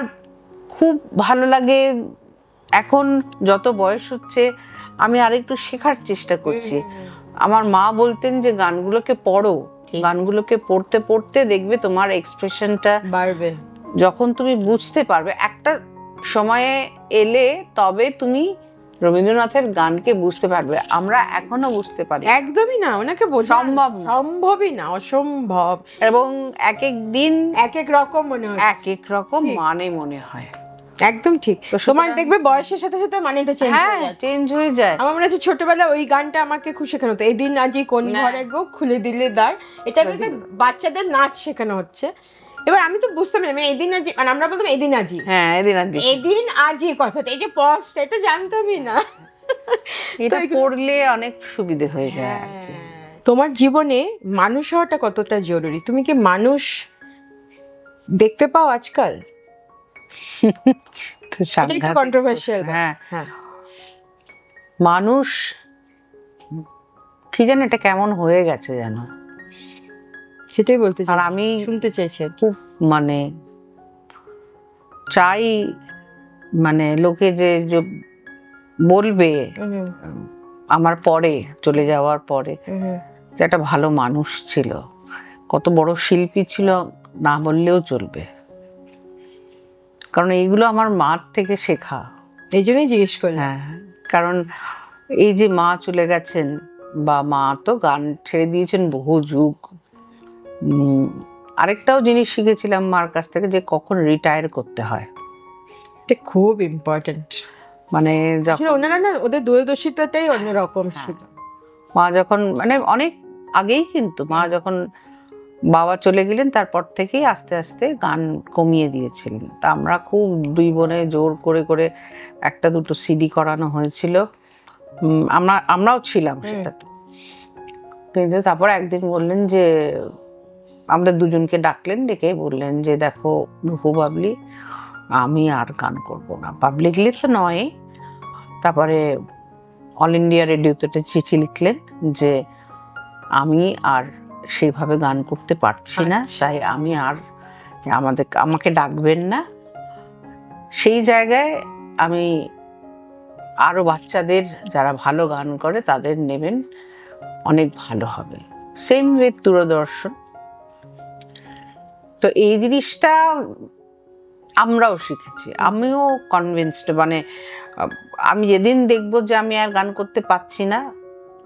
খুব ভালো লাগে। এখন যত বয়স হচ্ছে আমি আরেকটু শেখার চেষ্টা করছি। আমার মা বলতেন যে গানগুলোকে পড়ো, গানগুলোকে পড়তে পড়তে দেখবে তোমার এক্সপ্রেশনটা বাড়বে, যখন তুমি বুঝতে পারবে একটা সময়ে এলে তবে তুমি রবীন্দ্রনাথের গানকে বুঝতে পারবে। আমরা এখনো বুঝতে পারি একদমই না, ওনাকে সম্ভবই না, অসম্ভব। এবং এক এক দিন এক এক রকম মনে হয়, এক এক রকম মানে মনে হয়। একদম ঠিক। তোমার দেখবে বয়সের সাথে সাথে মানেটা চেঞ্জ হয়ে যায়। আমার মনে হচ্ছে ছোটবেলা ওই গানটা আমাকে খুব শেখানো হতো, এদিন আজি কোন ঘরে গো খুলে দিলে দ্বার, এটা একটা বাচ্চাদের নাচ শেখানো হচ্ছে। এবার আমি তো বুঝতে পারি, আমি এদিন আজি, মানে আমরা বলতাম এদিন আজি, এদিন আজি কথাটা, এই যে পজটা, এটা জানতামই না। এটা পড়লে অনেক সুবিধে হয়ে যায়। তোমার জীবনে মানুষ হওয়াটা কতটা জরুরি? তুমি কি মানুষ দেখতে পাও আজকাল? কন্ট্রোভার্সিয়াল। হ্যাঁ, মানুষ কি জানো এটা কেমন হয়ে গেছে জানো, সেটাই বলতে চাই, আর আমি শুনতে চাইছি খুব মানে চাই, মানে লোকে যে বলবে আমার পরে, চলে যাওয়ার পরে, যে একটা ভালো মানুষ ছিল, কত বড় শিল্পী ছিল, না বললেও চলবে। কারণ এইগুলো আমার মার থেকে শেখা, এই জন্যই জিজ্ঞেস করলাম। হ্যাঁ, কারণ এই যে মা চলে গেছেন, বা মা তো গান ছেড়ে দিয়েছেন বহু যুগ। আরেকটাও জিনিস শিখেছিলাম মার কাছ থেকে, যে কখন রিটায়ার করতে হয়। এটা খুব ইম্পর্টেন্ট। মানে যখন ওনারা না, ওদের দূরদর্শিতাটাই অন্যরকম ছিল। মা যখন মানে অনেক আগেই, কিন্তু মা যখন বাবা চলে গেলেন তারপর থেকেই আস্তে আস্তে গান কমিয়ে দিয়েছিলেন। তা আমরা খুব দুই বোনে জোর করে করে একটা দুটো সিডি করানো হয়েছিল, আমরাও ছিলাম সেটাতে। কিন্তু তারপর একদিন বললেন যে, আমাদের দুজনকে ডাকলেন, ডেকে বললেন যে দেখো রূপো বাবলি, আমি আর গান করব না, পাবলিকলি তো নয়। তারপরে অল ইন্ডিয়া রেডিওতে একটা চিঠি লিখলেন যে আমি আর সেইভাবে গান করতে পারছি না, তাই আমি আর আমাকে ডাকবেন না। সেই জায়গায় আমি আরো বাচ্চাদের যারা ভালো গান করে তাদের নেবেন, অনেক ভালো হবে। সেম উইথ দূরদর্শন। তো এই জিনিসটা আমরাও শিখেছি। আমিও কনভিন্সড, মানে আমি যেদিন দেখবো যে আমি আর গান করতে পারছি না,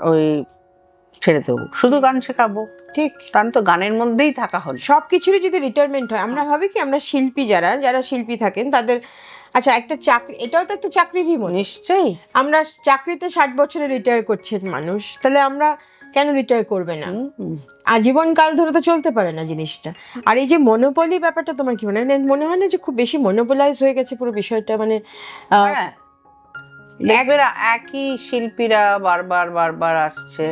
ওই ছেড়ে দেবো, শুধু গান শেখাবো। ঠিক, কারণ তো গানের মধ্যেই থাকা হল। সবকিছুরই যদি রিটায়ারমেন্ট হয়, আমরা ভাবি কি আমরা শিল্পী, যারা শিল্পী থাকেন তাদের, আচ্ছা একটা চাকরি, এটাও তো একটা চাকরিরই মতো। নিশ্চয়ই। আমরা চাকরিতে 60 বছরে রিটায়ার করছেন মানুষ, তাহলে আমরা কেন রিটায়ার করবে না? আজীবনকাল ধরে তো চলতে পারে না জিনিসটা। আর এই যে মনোপলি ব্যাপারটা, তোমার কি মনে হয় না যে খুব বেশি মনোপলাইজ হয়ে গেছে পুরো বিষয়টা? মানে একই শিল্পীরা বারবার বারবার আসছে।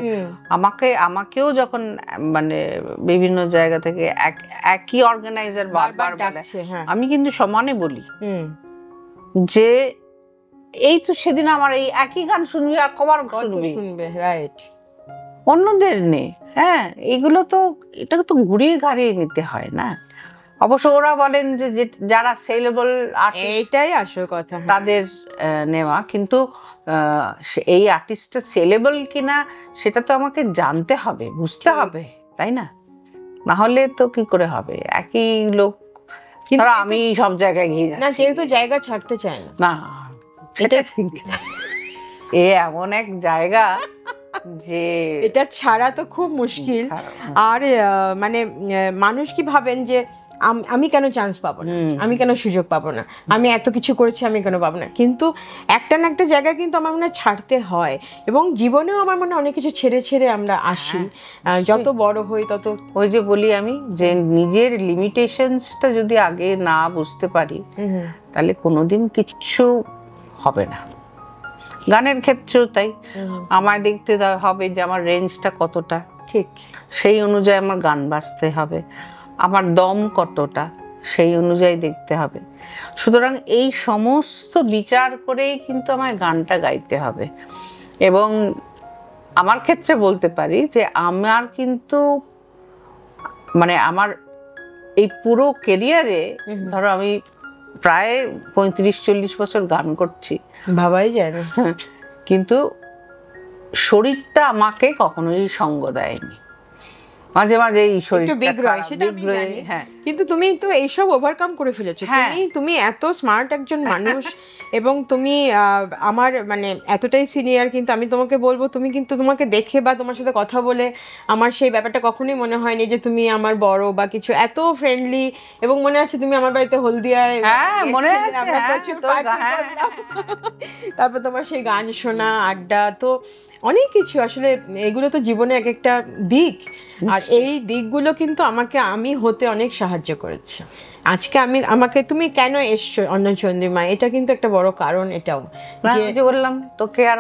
আমাকেও যখন মানে বিভিন্ন জায়গা থেকে একই অর্গানাইজার বারবার ডাকছে, আমি কিন্তু সমানে বলি যে এই তো সেদিন আমার এই একই গান শুনবি, আর কবার শুনবে, রাইট, অন্যদের নেই। হ্যাঁ, এগুলো তো, এটাকে তো ঘুরিয়ে ঘাড়িয়ে নিতে হয় না। অবশ্য ওরা বলেন যে যারা সেলেবল আর্টিস্ট, এইটাই আসল কথা, তাদের নেওয়া। কিন্তু এই আর্টিস্টটা সেলেবল কিনা সেটা তো আমাকে জানতে হবে, বুঝতে হবে, তাই না? না হলে তো কি করে হবে? একই লোক, ধরো আমি সব জায়গায় গিয়ে যাচ্ছি, না যেহেতু জায়গা ছাড়তে চায় না, এটা ঠিক। এ এমন এক জায়গা যে এটা ছাড়া তো খুব মুশকিল। আর মানে মানুষ কি ভাবেন যে আমি কেন চান্স পাবো না, আমি কেন সুযোগ পাবো না, আমি এত কিছু করেছি, আমি কেন পাবো না? কিন্তু একটা না একটা জায়গায় কিন্তু আমার মনে হয় ছাড়তে হয়। এবং জীবনেও আমার মনে হয় অনেক কিছু ছেড়ে ছেড়ে আমরা আসি, যত বড় হই তত। ওই যে বলি আমি, যে নিজের লিমিটেশনসটা যদি আগে না বুঝতে পারি, তাহলে কোনোদিন কিচ্ছু হবে না। গানের ক্ষেত্রেও তাই, আমায় দেখতে হবে যে আমার রেঞ্জটা কতটা, ঠিক সেই অনুযায়ী আমার গান বাজতে হবে, আমার দম কতটা সেই অনুযায়ী দেখতে হবে। সুতরাং এই সমস্ত বিচার করেই কিন্তু আমায় গানটা গাইতে হবে। এবং আমার ক্ষেত্রে বলতে পারি যে আমার কিন্তু মানে আমার এই পুরো কেরিয়ারে, ধরো আমি প্রায় 35-40 বছর গান করছি, ভাবাই যায় না, কিন্তু শরীরটা আমাকে কখনোই সঙ্গ দেয়নি। মাঝে মাঝে এই হ্যাঁ, কিন্তু তুমি তো এইসব ওভারকাম করে ফেলেছো। তুমি এত স্মার্ট একজন মানুষ, এবং তুমি আমার মানে এতটাই সিনিয়র, কিন্তু আমি তোমাকে বলবো, তুমি কিন্তু তোমাকে দেখে বা তোমার সাথে কথা বলে আমার সেই ব্যাপারটা কখনোই মনে হয়নি যে তুমি আমার বড় বা কিছু। এত ফ্রেন্ডলি, এবং মনে আছে তুমি আমার বাড়িতে হলদিয়ায়, তারপর তোমার সেই গান শোনা, আড্ডা, তো অনেক কিছু। আসলে এগুলো তো জীবনে এক একটা দিক, আর এই দিকগুলো কিন্তু আমি হতে অনেক সাহায্য করেছে। আজকে আমাকে তুমি কেন এসছো অন্নচন্দ্রিমা, এটা কিন্তু একটা বড় কারণ। এটাও যে বললাম তোকে আর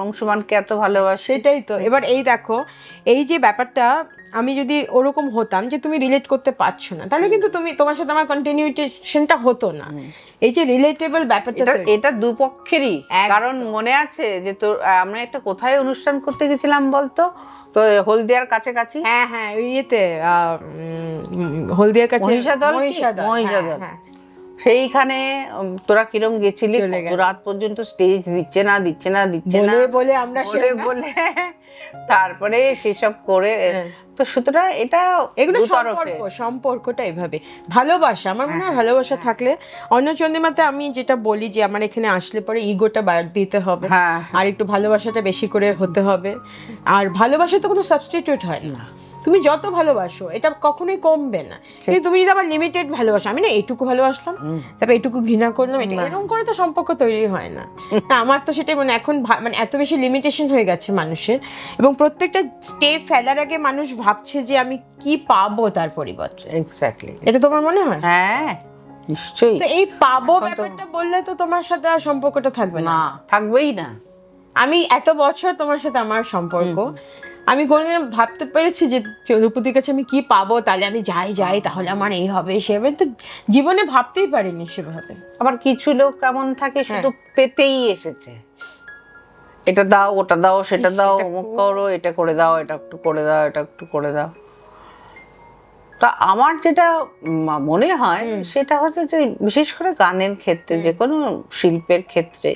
অংশমানকে এত ভালোবাসে, সেটাই তো। এবার এই দেখো, এই যে ব্যাপারটা, আমি যদি ওরকম হতাম যে তুমি রিলেট করতে পারছো না, তাহলে কিন্তু তোমার সাথে আমার কন্টিনিউশনটা হতো না। এই যে রিলেটেবল ব্যাপারটা, এটা দুপক্ষেরই। কারণ মনে আছে যে তোর, আমরা একটা কোথায় অনুষ্ঠান করতে গেছিলাম বলতো, তো হলদিয়ার কাছাকাছি, ইয়েতে হলদিয়ার কাছে মহিষাদল। সেইখানে তোরা কিরম গেছিলি, চলে গেল। রাত পর্যন্ত স্টেজ দিচ্ছে না বলে বলে আমরা বলে তারপরে সেসব করে, তো সুতরাং এটা এগুলো দুতরফে। সম্পর্কটা এভাবে ভালোবাসা, আমার মনে হয় ভালোবাসা থাকলে। অন্য চন্দ্রিমাতে আমি যেটা বলি যে আমার এখানে আসলে পরে ইগোটা বাদ দিতে হবে, হ্যাঁ, আর একটু ভালোবাসাটা বেশি করে হতে হবে। আর ভালোবাসা তো কোনো সাবস্টিটিউট হয় না, তুমি যত ভালোবাসো এটা কখনোই কমবে না। কিন্তু তুমি যদি আবার লিমিটেড ভালোবাসো, আমি না এইটুকু ভালোবাসলাম তারপর এইটুকু ঘৃণা করলাম, এটা এরকম করে তো সম্পর্ক তৈরি হয় না। আমার তো সেটাই মানে এখন মানে এত বেশি লিমিটেশন হয়ে গেছে মানুষের, এবং প্রত্যেকটা স্টেপ ফেলার আগে মানুষ ভাবছে যে আমি কি পাবো তার পরিবর্তে। এক্স্যাক্টলি, এটা তোমার মনে হয়? হ্যাঁ নিশ্চয়ই। তো এই পাবো ব্যাপারটা বললে তো তোমার সাথে আর সম্পর্কটা থাকবে না। না, থাকবেই না। আমি এত বছর তোমার সাথে আমার সম্পর্ক, আমি কোনোদিন ভাবতে পেরেছি যে রূপতির কাছে আমি কি পাবো, তাহলে আমি যাই তাহলে আমার এই হবে সে হবে, তো জীবনে ভাবতেই পারিনি সেভাবে। আবার কিছু লোক কেমন থাকে, শুধু পেতেই এসেছে, এটা দাও ওটা দাও সেটা দাও, অমুক করো, এটা করে দাও, এটা একটু করে দাও, এটা একটু করে দাও। তা আমার যেটা মনে হয় সেটা হচ্ছে যে বিশেষ করে গানের ক্ষেত্রে, যে কোনো শিল্পের ক্ষেত্রে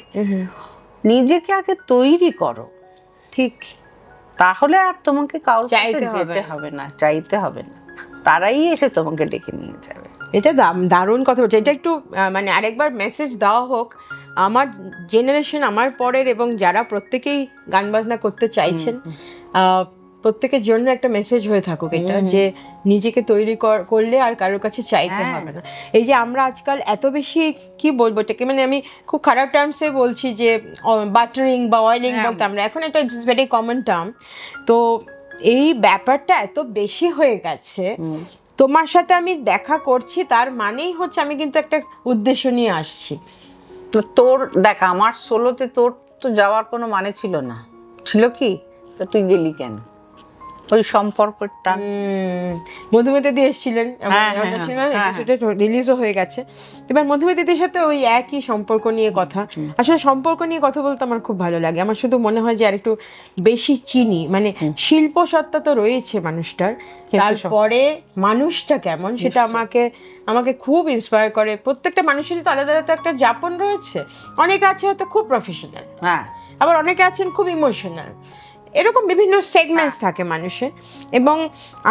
নিজেকে আগে তৈরি করো, ঠিক, তাহলে আর তোমাকে কারোর কাছে চাইতে যেতে হবে না, চাইতে হবে না, তারাই এসে তোমাকে ডেকে নিয়ে যাবে। এটা দারুণ কথা বলছে। এটা একটু মানে আরেকবার মেসেজ দেওয়া হোক আমার জেনারেশন, আমার পরের, এবং যারা প্রত্যেকেই গান বাজনা করতে চাইছেন, প্রত্যেকের জন্য একটা মেসেজ হয়ে থাকুক এটা, যে নিজেকে তৈরি করলে আর কারোর কাছে চাইতে হবে না। এই যে আমরা আজকাল এত বেশি কি বলবো এটাকে, মানে আমি খুব খারাপ টার্মসে বলছি যে বাটারিং বা অয়েলিং বলতে আমরা এখন, এটা ইটস ভেরি কমন টার্ম। তো এই ব্যাপারটা এত বেশি হয়ে গেছে, তোমার সাথে আমি দেখা করছি তার মানেই হচ্ছে আমি কিন্তু একটা উদ্দেশ্য নিয়ে আসছি। তো তোর দেখ, আমার সোলোতে তোর তো যাওয়ার কোনো মানে ছিল না, ছিল কি? তো তুই গেলি কেন? ওই সম্পর্কটা মধুমিতা দি এসেছিলেন, রিলিজও হয়ে গেছে। এবার মধুমিতা দিদির সাথে ওই একই সম্পর্ক নিয়ে কথা। আসলে সম্পর্ক নিয়ে কথা বলতে আমার খুব ভালো লাগে। আমার শুধু মনে হয় যে আর একটু বেশি চিনি, মানে শিল্প সত্তা তো রয়েছে মানুষটার, তারপরে মানুষটা কেমন সেটা আমাকে খুব ইন্সপায়ার করে। প্রত্যেকটা মানুষেরই তো আলাদা আলাদা একটা যাপন রয়েছে। অনেকে আছে হয়তো খুব প্রফেশনাল, হ্যাঁ, আবার অনেকে আছেন খুব ইমোশনাল, এরকম বিভিন্ন সেগমেন্টস থাকে মানুষের। এবং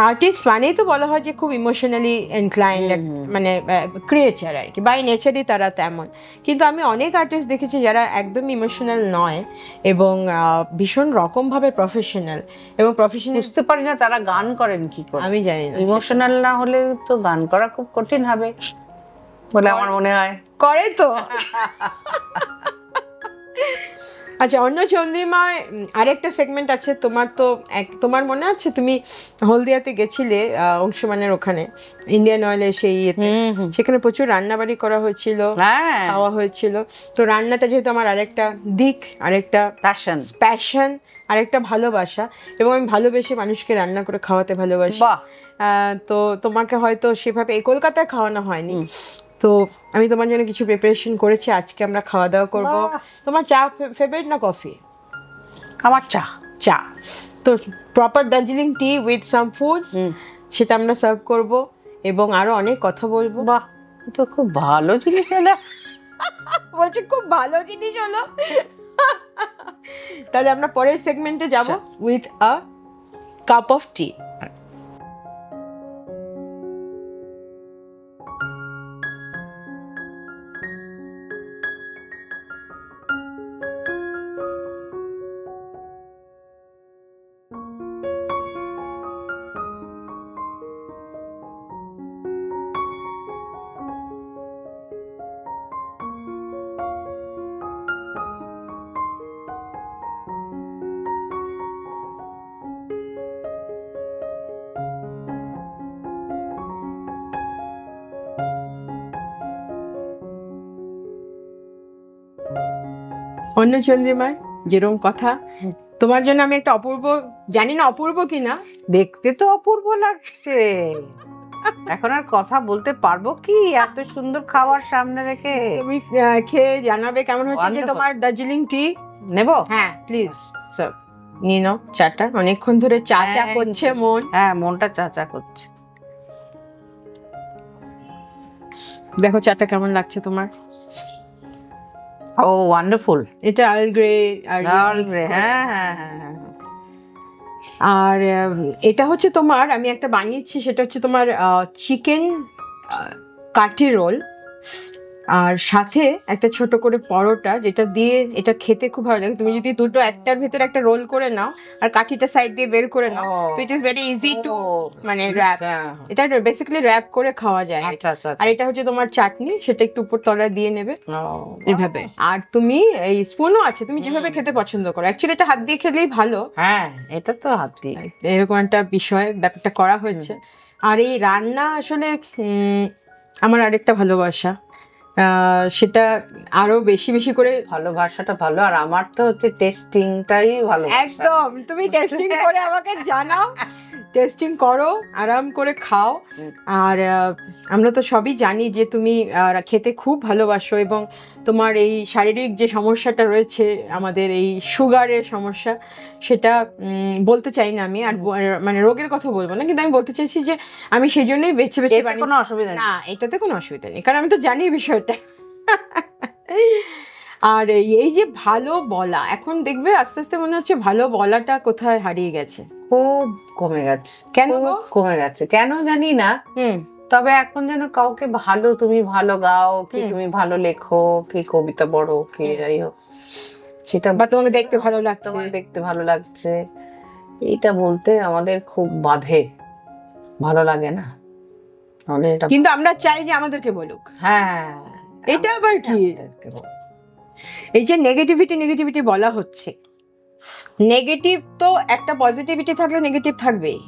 আর্টিস্ট মানেই তো বলা হয় যে খুব ইমোশনালি ইনক্লাইন্ড, মানে ক্রিয়েচার আর কি, বাই নেচারই তারা তেমন। কিন্তু আমি অনেক আর্টিস্ট দেখেছি যারা একদম ইমোশনাল নয় এবং ভীষণ রকমভাবে প্রফেশনাল, এবং প্রফেশনাল বুঝতে পারি না তারা গান করেন কি করে। আমি জানি না, ইমোশনাল না হলে তো গান করা খুব কঠিন হবে বলে আমার মনে হয়। করে তো। আচ্ছা, অন্য চন্দ্রিমায় আরেকটা সেগমেন্ট আছে তোমার, তো তোমার মনে আছে তুমি হলদিয়াতে গেছিলে অংশমানের ওখানে, ইন্ডিয়ান অয়েলের সেই ইয়েতে, সেখানে প্রচুর রান্নাবাড়ি করা হয়েছিল, খাওয়া হয়েছিল। তো রান্নাটা যেহেতু আমার আরেকটা দিক, আরেকটা প্যাশন, আরেকটা ভালোবাসা, এবং আমি ভালোবেসে মানুষকে রান্না করে খাওয়াতে ভালোবাসি। তো তোমাকে হয়তো সেভাবে এই কলকাতায় খাওয়ানো হয়নি, তো আমি তোমার জন্য কিছু প্রিপারেশন করেছি, আজকে আমরা খাওয়া দাওয়া করব। তোমার চা ফেভারিট না কফি? আমার চা। তো proper Darjeeling T with some foods, সেটা আমরা সার্ভ করব এবং আরো অনেক কথা বলবো। বাহ, তো খুব ভালো জিনিস হলো। বলছি খুব ভালো জিনিস হলো। তাহলে আমরা পরের সেগমেন্টে যাব, উইথ আ কাপ অফ টি। অন্য চন্দ্রিমার যেরকম কথা, তোমার জন্য আমি একটা অপূর্ব, জানি না অপূর্ব কিনা, দেখতে তো অপূর্ব লাগছে, এখন আর কথা বলতে পারবো কি এত সুন্দর খাবার সামনে রেখে? তুমি খেয়ে জানাবে কেমন হচ্ছে। যে তোমার দার্জিলিং টি নেব? হ্যাঁ প্লিজ স্যার, নিয়ে নাও চাটা। অনেকক্ষণ ধরে চা করছে মন। হ্যাঁ, মনটা চা করছে। দেখো চাটা কেমন লাগছে তোমার? ও ওয়ান্ডারফুল। এটা আর্ল গ্রে আর হ্যাঁ হ্যাঁ হ্যাঁ। আর এটা হচ্ছে তোমার, আমি একটা বানিয়েছি, সেটা হচ্ছে তোমার চিকেন কাঠি রোল, আর সাথে একটা ছোট করে পরোটা, যেটা দিয়ে এটা খেতে খুব ভালো লাগে। তুমি যদি দুটো একটার ভেতরে একটা রোল করে নাও আর কাঠিটা সাইড দিয়ে বের করে নাও, তো it is very easy to মানে র্যাপ। এটা বেসিক্যালি র্যাপ করে খাওয়া যায়। আচ্ছা আচ্ছা। আর এটা হচ্ছে তোমার চাটনি, সেটা একটু উপর তলায় দিয়ে নেবে এভাবে। আর তুমি এই স্পুনও আছে, তুমি যেভাবে খেতে পছন্দ করো। অ্যাকচুয়ালি এটা হাত দিয়ে খেলেই ভালো। হ্যাঁ, এটা তো হাত দিয়ে এরকম একটা বিষয় ব্যাপারটা করা হয়েছে। আর এই রান্না আসলে আমার আরেকটা ভালোবাসা, সেটা আরো বেশি বেশি করে। ভালোবাসাটা ভালো, আর আমার তো হচ্ছে টেস্টিংটাই ভালো। একদম, তুমি টেস্টিং করে আমাকে জানাও, টেস্টিং করো, আরাম করে খাও। আর আমরা তো সবই জানি যে তুমি খেতে খুব ভালোবাসো, এবং তোমার এই শারীরিক যে সমস্যাটা রয়েছে, আমাদের এই সুগারের সমস্যা, সেটা বলতে চাই না আমি, আর মানে রোগের কথা বলবো না, কিন্তু আমি বলতে চাইছি যে আমি সেই জন্যই বেছে বেছে বানিয়েছি। কোনো অসুবিধা নেই, না এটাতে কোনো অসুবিধা নেই, কারণ আমি তো জানি বিষয়টা। আর এই যে ভালো বলা, এখন দেখবে আস্তে আস্তে মনে হচ্ছে ভালো বলাটা কোথায় হারিয়ে গেছে, খুব কমে গেছে। কেন কমে গেছে কেন জানি না। তবে এখন যেন কাউকে ভালো, তুমি ভালো গাও কি, তুমি ভালো লেখো কি, কবিতা পড়ো কি, যাই হোক সেটা, বা তোমাকে দেখতে ভালো লাগছে, তোমাকে দেখতে ভালো লাগছে, এইটা বলতে আমাদের খুব বাধে, ভালো লাগে না। কিন্তু আমরা চাই যে আমাদেরকে বলুক। হ্যাঁ, এটা আবার কি, এই যে নেগেটিভিটি বলা হচ্ছে, নেগেটিভ তো একটা, পজিটিভিটি থাকলে নেগেটিভ থাকবেই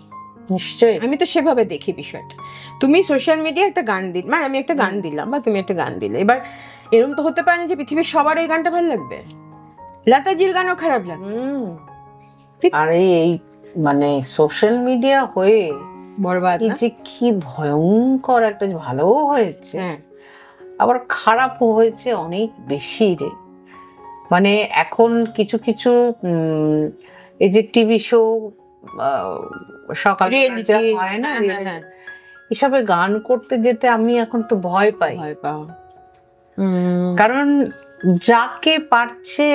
নিশ্চয়ই। আমি তো সেভাবে দেখি বিষয়টা। তুমি সোশ্যাল মিডিয়া একটা গান দিল, মানে আমি একটা গান দিলাম বা তুমি একটা গান দিলে, এবার এরকম তো হতে পারে না যে পৃথিবীর সবার এই গানটা ভালো লাগবে, লতাজির গানও খারাপ লাগবে। আর এই মানে সোশ্যাল মিডিয়া হয়ে বরবাদ যে কি ভয়ঙ্কর একটা, ভালোও হয়েছে আবার খারাপও হয়েছে অনেক বেশি রে। মানে এখন কিছু কিছু এই যে টিভি শো সকালে হয় না, এসবে গান করতে যেতে আমি এখন তো ভয় পাই। কারণ যাকে পারছে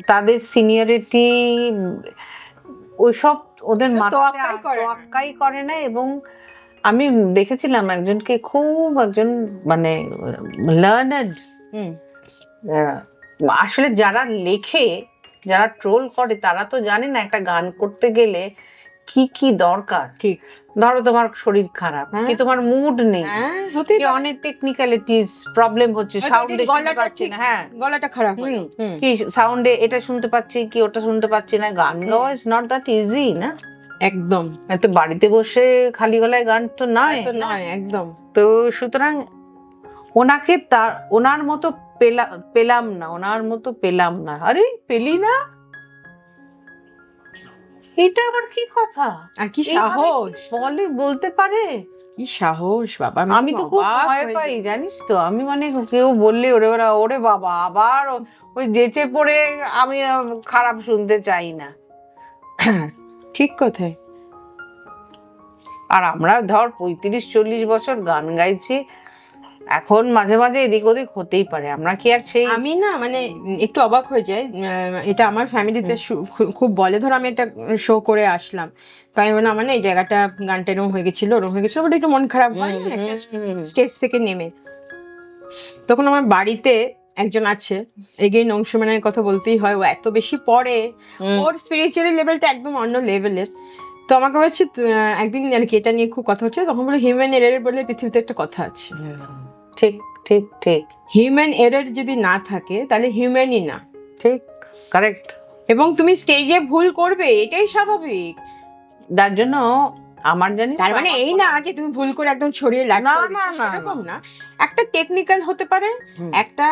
তাদের সিনিয়রিটি ওইসব ওদের মাথায় করে না। এবং আমি দেখেছিলাম একজনকে, খুব একজন মানে লার্নার্ড, আসলে যারা লেখে, যারা ট্রোল করে, তারা তো জানে না একটা গান করতে গেলে কি কি দরকার। ঠিক, ধরো তোমার শরীর খারাপ, কি তোমার মুড নেই, অনেক টেকনিক্যালিটিস প্রবলেম হচ্ছে, সাউন্ডে শুনতে পাচ্ছি না, হ্যাঁ গলাটা খারাপ, কি সাউন্ডে এটা শুনতে পাচ্ছি কি ওটা শুনতে পাচ্ছি না। গান গাওয়া ইজ নট দ্যাট ইজি না, একদম। তো বাড়িতে বসে খালি গলায় গান তো নয়, একদম। তো সুতরাং ওনাকে ওনার মতো পেলাম না, ওনার মতো পেলাম না। আরে পেলি না, এটা আবার কি কথা, আর কি সাহস বলতে পারে, কি সাহস বাবা। আমি তো খুব ভয় পাই জানিস তো, আমি মানে কেউ বললে ওরে বাবা, আবার ওই যেচে পড়ে আমি খারাপ শুনতে চাই না। ঠিক কথাই। আর আমরা ধর 35-40 বছর গান গাইছি, এখন মাঝে মাঝে এদিক ওদিক হতেই পারে, আমরা কি আর সেই, আমি না মানে একটু অবাক হয়ে যাই, এটা আমার ফ্যামিলিতে খুব বলে। ধর আমি একটা শো করে আসলাম, তাই বলে আমার না এই জায়গাটা গানটা এরকম হয়ে গেছিল, বলে একটু মন খারাপ হয় স্টেজ থেকে নেমে। তখন আমার বাড়িতে একজন আছে, এগেইন অংশমানের কথা বলতেই হয়, ও এত বেশি পড়ে, ওর স্পিরিচুয়াল লেভেলটা একদম অন্য লেভেলের। তো আমাকে বলছে একদিন আর কি এটা নিয়ে খুব কথা হচ্ছে, তখন বলে হিউম্যান এরর বলে পৃথিবীতে একটা কথা আছে। ঠিক ঠিক ঠিক, হিউম্যান এরর যদি না থাকে তাহলে হিউম্যানই না। ঠিক, কারেক্ট। এবং তুমি স্টেজে ভুল করবে, এটাই স্বাভাবিক। যার জন্য আমার জানি, তার মানে এই না যে তুমি ভুল করে একদম ছড়িয়ে এরকম না, একটা টেকনিক্যাল হতে পারে, একটা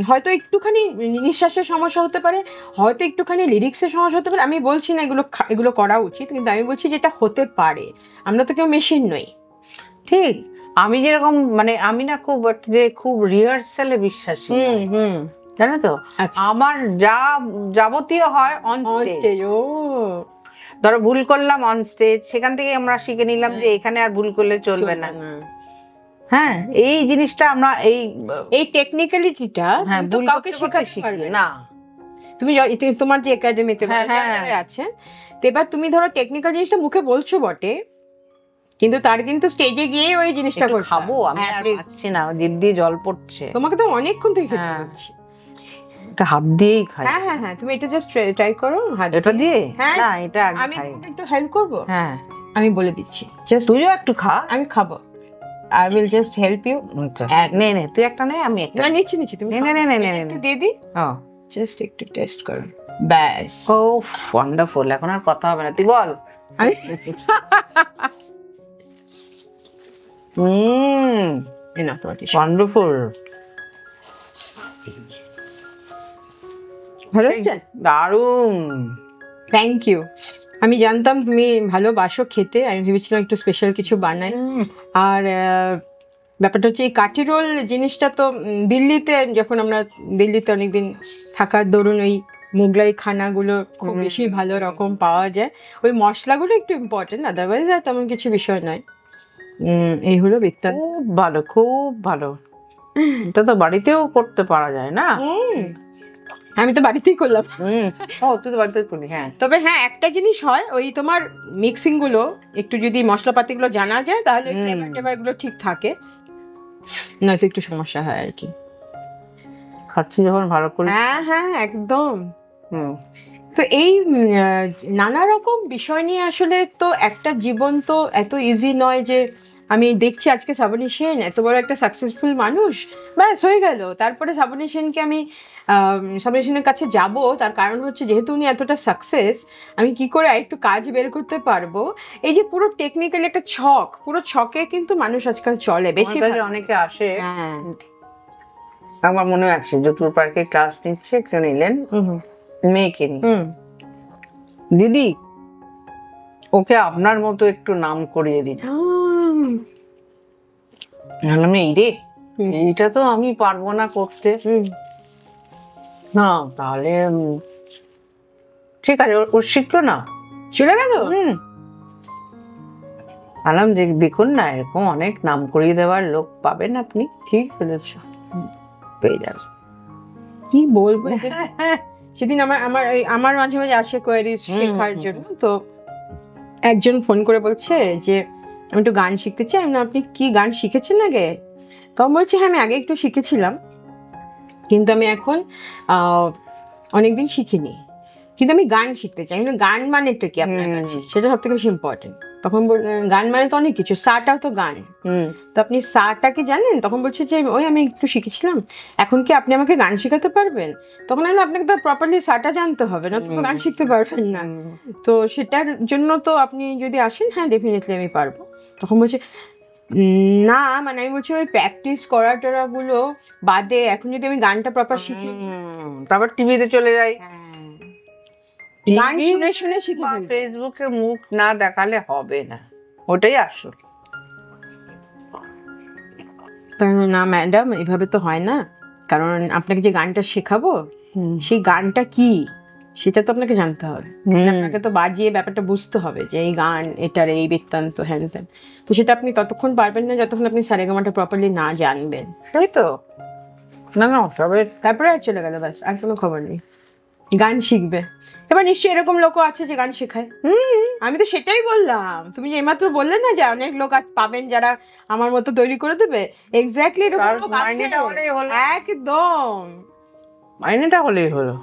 হয়তো একটুখানি নিঃশ্বাসের সমস্যা হতে পারে, হয়তো একটুখানি লিরিক্সের সমস্যা হতে পারে। আমি বলছি না এগুলো করা উচিত, কিন্তু আমি বলছি যেটা হতে পারে, আমরা তো কেউ মেশিন নই। ঠিক, আমি যেরকম মানে আমি না খুব রিহার্সালে বিশ্বাসী, জানো তো। আমার যাবতীয় হয় অন স্টেজ। ধরো ভুল করলাম অন স্টেজ, সেখান থেকে আমরা শিখে নিলাম যে এখানে আর ভুল করলে চলবে না। হ্যাঁ, এই জিনিসটা আমরা এই টেকনিক্যালিটিটা হ্যাঁ তো ভুল কাউকে করতে শেখাতে শিখি পারবে না। না। তুমি তোমার যে একাডেমিতে আছে, তো এবার তুমি ধরো টেকনিক্যাল জিনিসটা মুখে বলছো বটে, কিন্তু তার কিন্তু স্টেজে গিয়ে ওই জিনিসটা একটু করতে খাবো, হবে। আমি হ্যাঁ, আর please। পাচ্ছি না, জিভ দিয়ে জল পড়ছে। তোমাকে তো অনেকক্ষণ থেকে খেতে হ্যাঁ। হচ্ছে। এটা হাত দিয়েই খাই। হ্যাঁ হ্যাঁ হ্যাঁ, তুমি এটা জাস্ট ট্রাই করো হাত এটা দিয়ে? হ্যাঁ, না, এটা আগে আমি খাই। তোমাকে একটু হেল্প করবো। হ্যাঁ, আমি বলে দিচ্ছি, জাস্ট তুইও একটু খা। আমি খাবো। I will just help you. নে নে, তুই একটা নে, আমি একটা। না, নিচ্ছি তুমি নে নে নে নে নে নে। একটু দিয়ে দিই, হ্যাঁ, জাস্ট একটু টেস্ট করো, ব্যাস। ও ওয়ান্ডারফুল, এখন আর কথা হবে না, তুই বল। আমি না তোমার টিস্যু। ওয়ান্ডারফুল, ভালো হচ্ছে? দারুণ। Thank you. আমি জানতাম তুমি ভালোবাসো খেতে, আমি ভেবেছিলাম একটু স্পেশাল কিছু বানাই। আর ব্যাপারটা হচ্ছে এই কাঠি রোল জিনিসটা তো দিল্লিতে, যখন আমরা দিল্লিতে অনেকদিন থাকার দরুন ওই মুগলাই খানাগুলো খুব বেশি ভালো রকম পাওয়া যায়, ওই মশলাগুলো একটু ইম্পর্টেন্ট, আদারওয়াইজ আর তেমন কিছু বিষয় নয়। এই হলো বৃত্তান্ত। খুব ভালো, খুব ভালো। এটা তো বাড়িতেও করতে পারা যায় না? আমি তো বাড়িতেই করলাম। ও, তুই তো বাড়িতে করলি। হ্যাঁ, তবে হ্যাঁ, একটা জিনিস হয়, ওই তোমার মিক্সিং গুলো একটু যদি মশলাপাতিগুলো জানা যায় তাহলে ফ্লেভার গুলো ঠিক থাকে, নয়তো একটু সমস্যা হয় আর কি। খাচ্ছি যখন ভালো করে। হ্যাঁ হ্যাঁ, একদম। হুম। তো এই নানা রকম বিষয় নিয়ে আসলে তো একটা জীবন তো এত ইজি নয় যে আমি দেখছি আজকে শ্রাবণী সেন এত বড় একটা সাকসেসফুল মানুষ, ব্যাস হয়ে গেল। তারপরে শ্রাবণী সেনকে আমি শ্রাবণী সেনের কাছে যাব, তার কারণ হচ্ছে যেহেতু উনি এতটা সাকসেস, আমি কি করে আরেকটু কাজ বের করতে পারবো। এই যে পুরো টেকনিক্যালি একটা ছক, পুরো ছকে কিন্তু মানুষ আজকাল চলে বেশি। অনেকে আসে, হ্যাঁ, আমার মনে আছে যতুর পার্কে ক্লাস নিচ্ছে, একজন এলেন মেয়েকে নিয়ে। দিদি, ওকে আপনার মতো একটু নাম করিয়ে দিন। আমি এই রে, এইটা তো আমি পারবো না করতে। না, তাহলে ঠিক আছে, ও শিখলো না, চলে গেল। আলাম যে দেখুন না, এরকম অনেক নাম করিয়ে দেওয়ার লোক পাবেন আপনি। ঠিক বলেছ, পেয়ে যাবেন। কি বলবো, সেদিন আমার মাঝে মাঝে আসে কোয়ারিজ শেখার জন্য, তো একজন ফোন করে বলছে যে আমি একটু গান শিখতে চাই। না, আপনি কি গান শিখেছেন আগে? তখন বলছে হ্যাঁ, আমি আগে একটু শিখেছিলাম, কিন্তু আমি এখন অনেকদিন শিখিনি, কিন্তু আমি গান শিখতে চাই। গান মানে একটু কি আপনার কাছে, সেটা সব থেকে বেশি ইম্পর্টেন্ট। তখন গান মানে তো অনেক কিছু, সাটাও তো গান, তো আপনি সাটা কি জানেন? তখন বলছে যে ওই আমি একটু শিখেছিলাম, এখন কি আপনি আমাকে গান শেখাতে পারবেন? তখন হলে আপনাকে তো প্রপারলি সাটা জানতে হবে, না তো গান শিখতে পারবেন না। তো সেটার জন্য তো আপনি যদি আসেন, হ্যাঁ ডেফিনেটলি আমি পারবো। তখন বলছে না, মানে আমি বলছি ওই প্র্যাকটিস করা টরাগুলো বাদে এখন যদি আমি গানটা প্রপার শিখি, তারপর টিভিতে চলে যাই, গান শুনে শুনে শিখে ফেলবো। ফেসবুকে মুখ না দেখালে হবে না, ওটাই আসল। না ম্যাডাম, এভাবে তো হয় না, কারণ আপনাকে যে গানটা শেখাবো সেই গানটা কি সেটা তো আপনাকে জানতে হবে, আপনাকে তো বাজিয়ে ব্যাপারটা বুঝতে হবে যে এই গান এটার এই বৃত্তান্ত হ্যান ত্যান। তো সেটা আপনি ততক্ষণ পারবেন না যতক্ষণ আপনি সারেগামাটা প্রপারলি না জানবেন। তাই তো, না না, তবে তারপরে আর চলে গেল, ব্যাস, আর কোনো খবর নেই। গান শিখবে, এবার নিশ্চয়ই এরকম লোকও আছে যে গান শেখায়। আমি তো সেটাই বললাম, তুমি যে এইমাত্র বললে না যে অনেক লোক পাবেন যারা আমার মতো তৈরি করে দেবে, এক্স্যাক্টলি এরকম লোক আছে। একদম মাইনেটা হলেই হলো।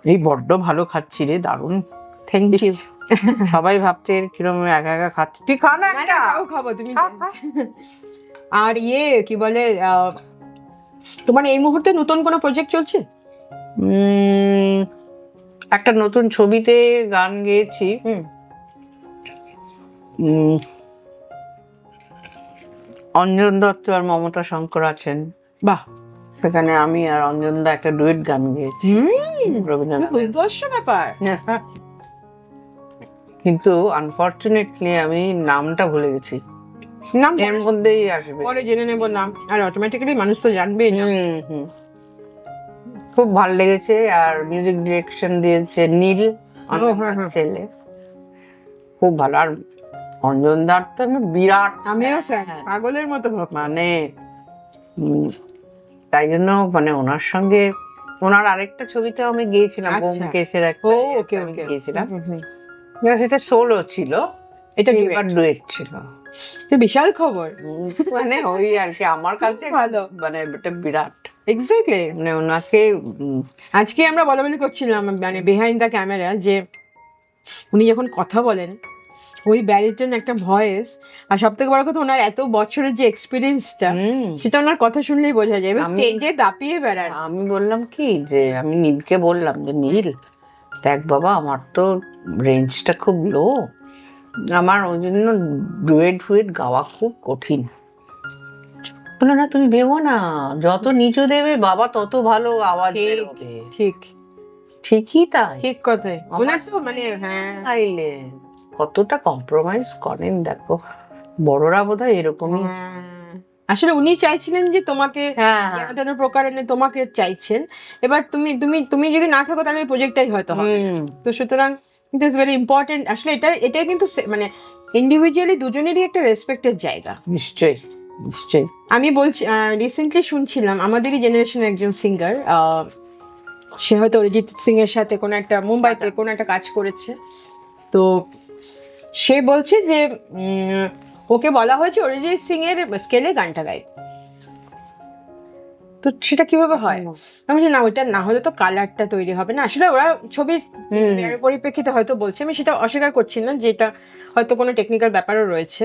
এই বড্ড ভালো খাচ্ছি রে, দারুণ। Thank you. সবাই ভাবছে কিরকম একা একা খাচ্ছি, তুই খা না। খাবো তুমি। আর কি বলে, তোমার এই মুহূর্তে নতুন কোনো প্রজেক্ট চলছে? একটা নতুন ছবিতে গান গেয়েছি। অঞ্জন দত্ত আর মমতা শঙ্কর আছেন, বাহ, সেখানে আমি আর অঞ্জন দা একটা ডুয়েট গান গেয়েছি রবীন্দ্রনাথ। ব্যাপার। কিন্তু আনফরচুনেটলি আমি নামটা ভুলে গেছি, নাম এর মধ্যেই আসবে, পরে জেনে নেব নাম, আর অটোমেটিক্যালি মানুষ তো জানবেই না। খুব ভালো লেগেছে। আর মিউজিক ডিরেকশন দিয়েছে নীল, ছেলে, খুব ভালো। আর অঞ্জনদার তো আমি বিরাট আমিও ফ্যান, পাগলের মতো ভক্ত। মানে তাই জন্য মানে ওনার সঙ্গে ওনার আরেকটা ছবিতে আমি গিয়েছিলাম, ব্যোমকেশের একটা ওকে ওকে গিয়েছিলাম, সেটা সোলো ছিল, এটা এবার ডুয়েট ছিল। তো বিশাল খবর। মানে ওই আর কি আমার কাছে ভালো, মানে এটা বিরাট। এক্স্যাক্টলি, মানে ওনাকে আজকে আমরা বলাবলি করছিলাম মানে বিহাইন্ড দ্য ক্যামেরা, যে উনি যখন কথা বলেন ওই ব্যারিটন একটা ভয়েস, আর সব থেকে বড় কথা ওনার এত বছরের যে এক্সপিরিয়েন্সটা, সেটা ওনার কথা শুনলেই বোঝা যায়। এবার স্টেজে দাপিয়ে বেড়ান। আমি বললাম কি যে আমি নীলকে বললাম যে নীল দেখ বাবা, আমার তো রেঞ্জটা খুব লো, আমার ওই জন্য ডুয়েট ফুয়েট গাওয়া খুব কঠিন। বললো না তুমি ভেবো না, যত নিচু দেবে বাবা তত ভালো আওয়াজ বেরোবে। ঠিক, ঠিকই তাই, ঠিক কথাই। ওনার তো মানে আইলে কতটা কম্প্রোমাইজ করেন দেখো, বড়রা বোধহয় এরকমই। আসলে উনি চাইছিলেন যে তোমাকে যেন প্রকারে তোমাকে চাইছেন, এবার তুমি তুমি তুমি যদি না থাকো তাহলে প্রজেক্টটাই হয়তো হবে। তো সুতরাং ইট ইজ ভেরি ইম্পর্টেন্ট। আসলে এটা কিন্তু মানে ইন্ডিভিজুয়ালি দুজনেরই একটা রেসপেক্টের জায়গা। নিশ্চয়ই নিশ্চয়ই। আমি বলছি রিসেন্টলি শুনছিলাম আমাদেরই জেনারেশনের একজন সিঙ্গার, সে হয়তো অরিজিৎ সিং এর সাথে কোনো একটা মুম্বাইতে কোনো একটা কাজ করেছে, তো সে বলছে যে ওকে বলা হয়েছে অরিজিৎ সিং এর স্কেলে গানটা গাই, তো সেটা কিভাবে হয়? আমি বলছি না, ওইটা না হলে তো কালারটা তৈরি হবে না। আসলে ওরা ছবির পরিপ্রেক্ষিতে হয়তো বলছে, আমি সেটা অস্বীকার করছি না, যেটা হয়তো কোনো টেকনিক্যাল ব্যাপারও রয়েছে,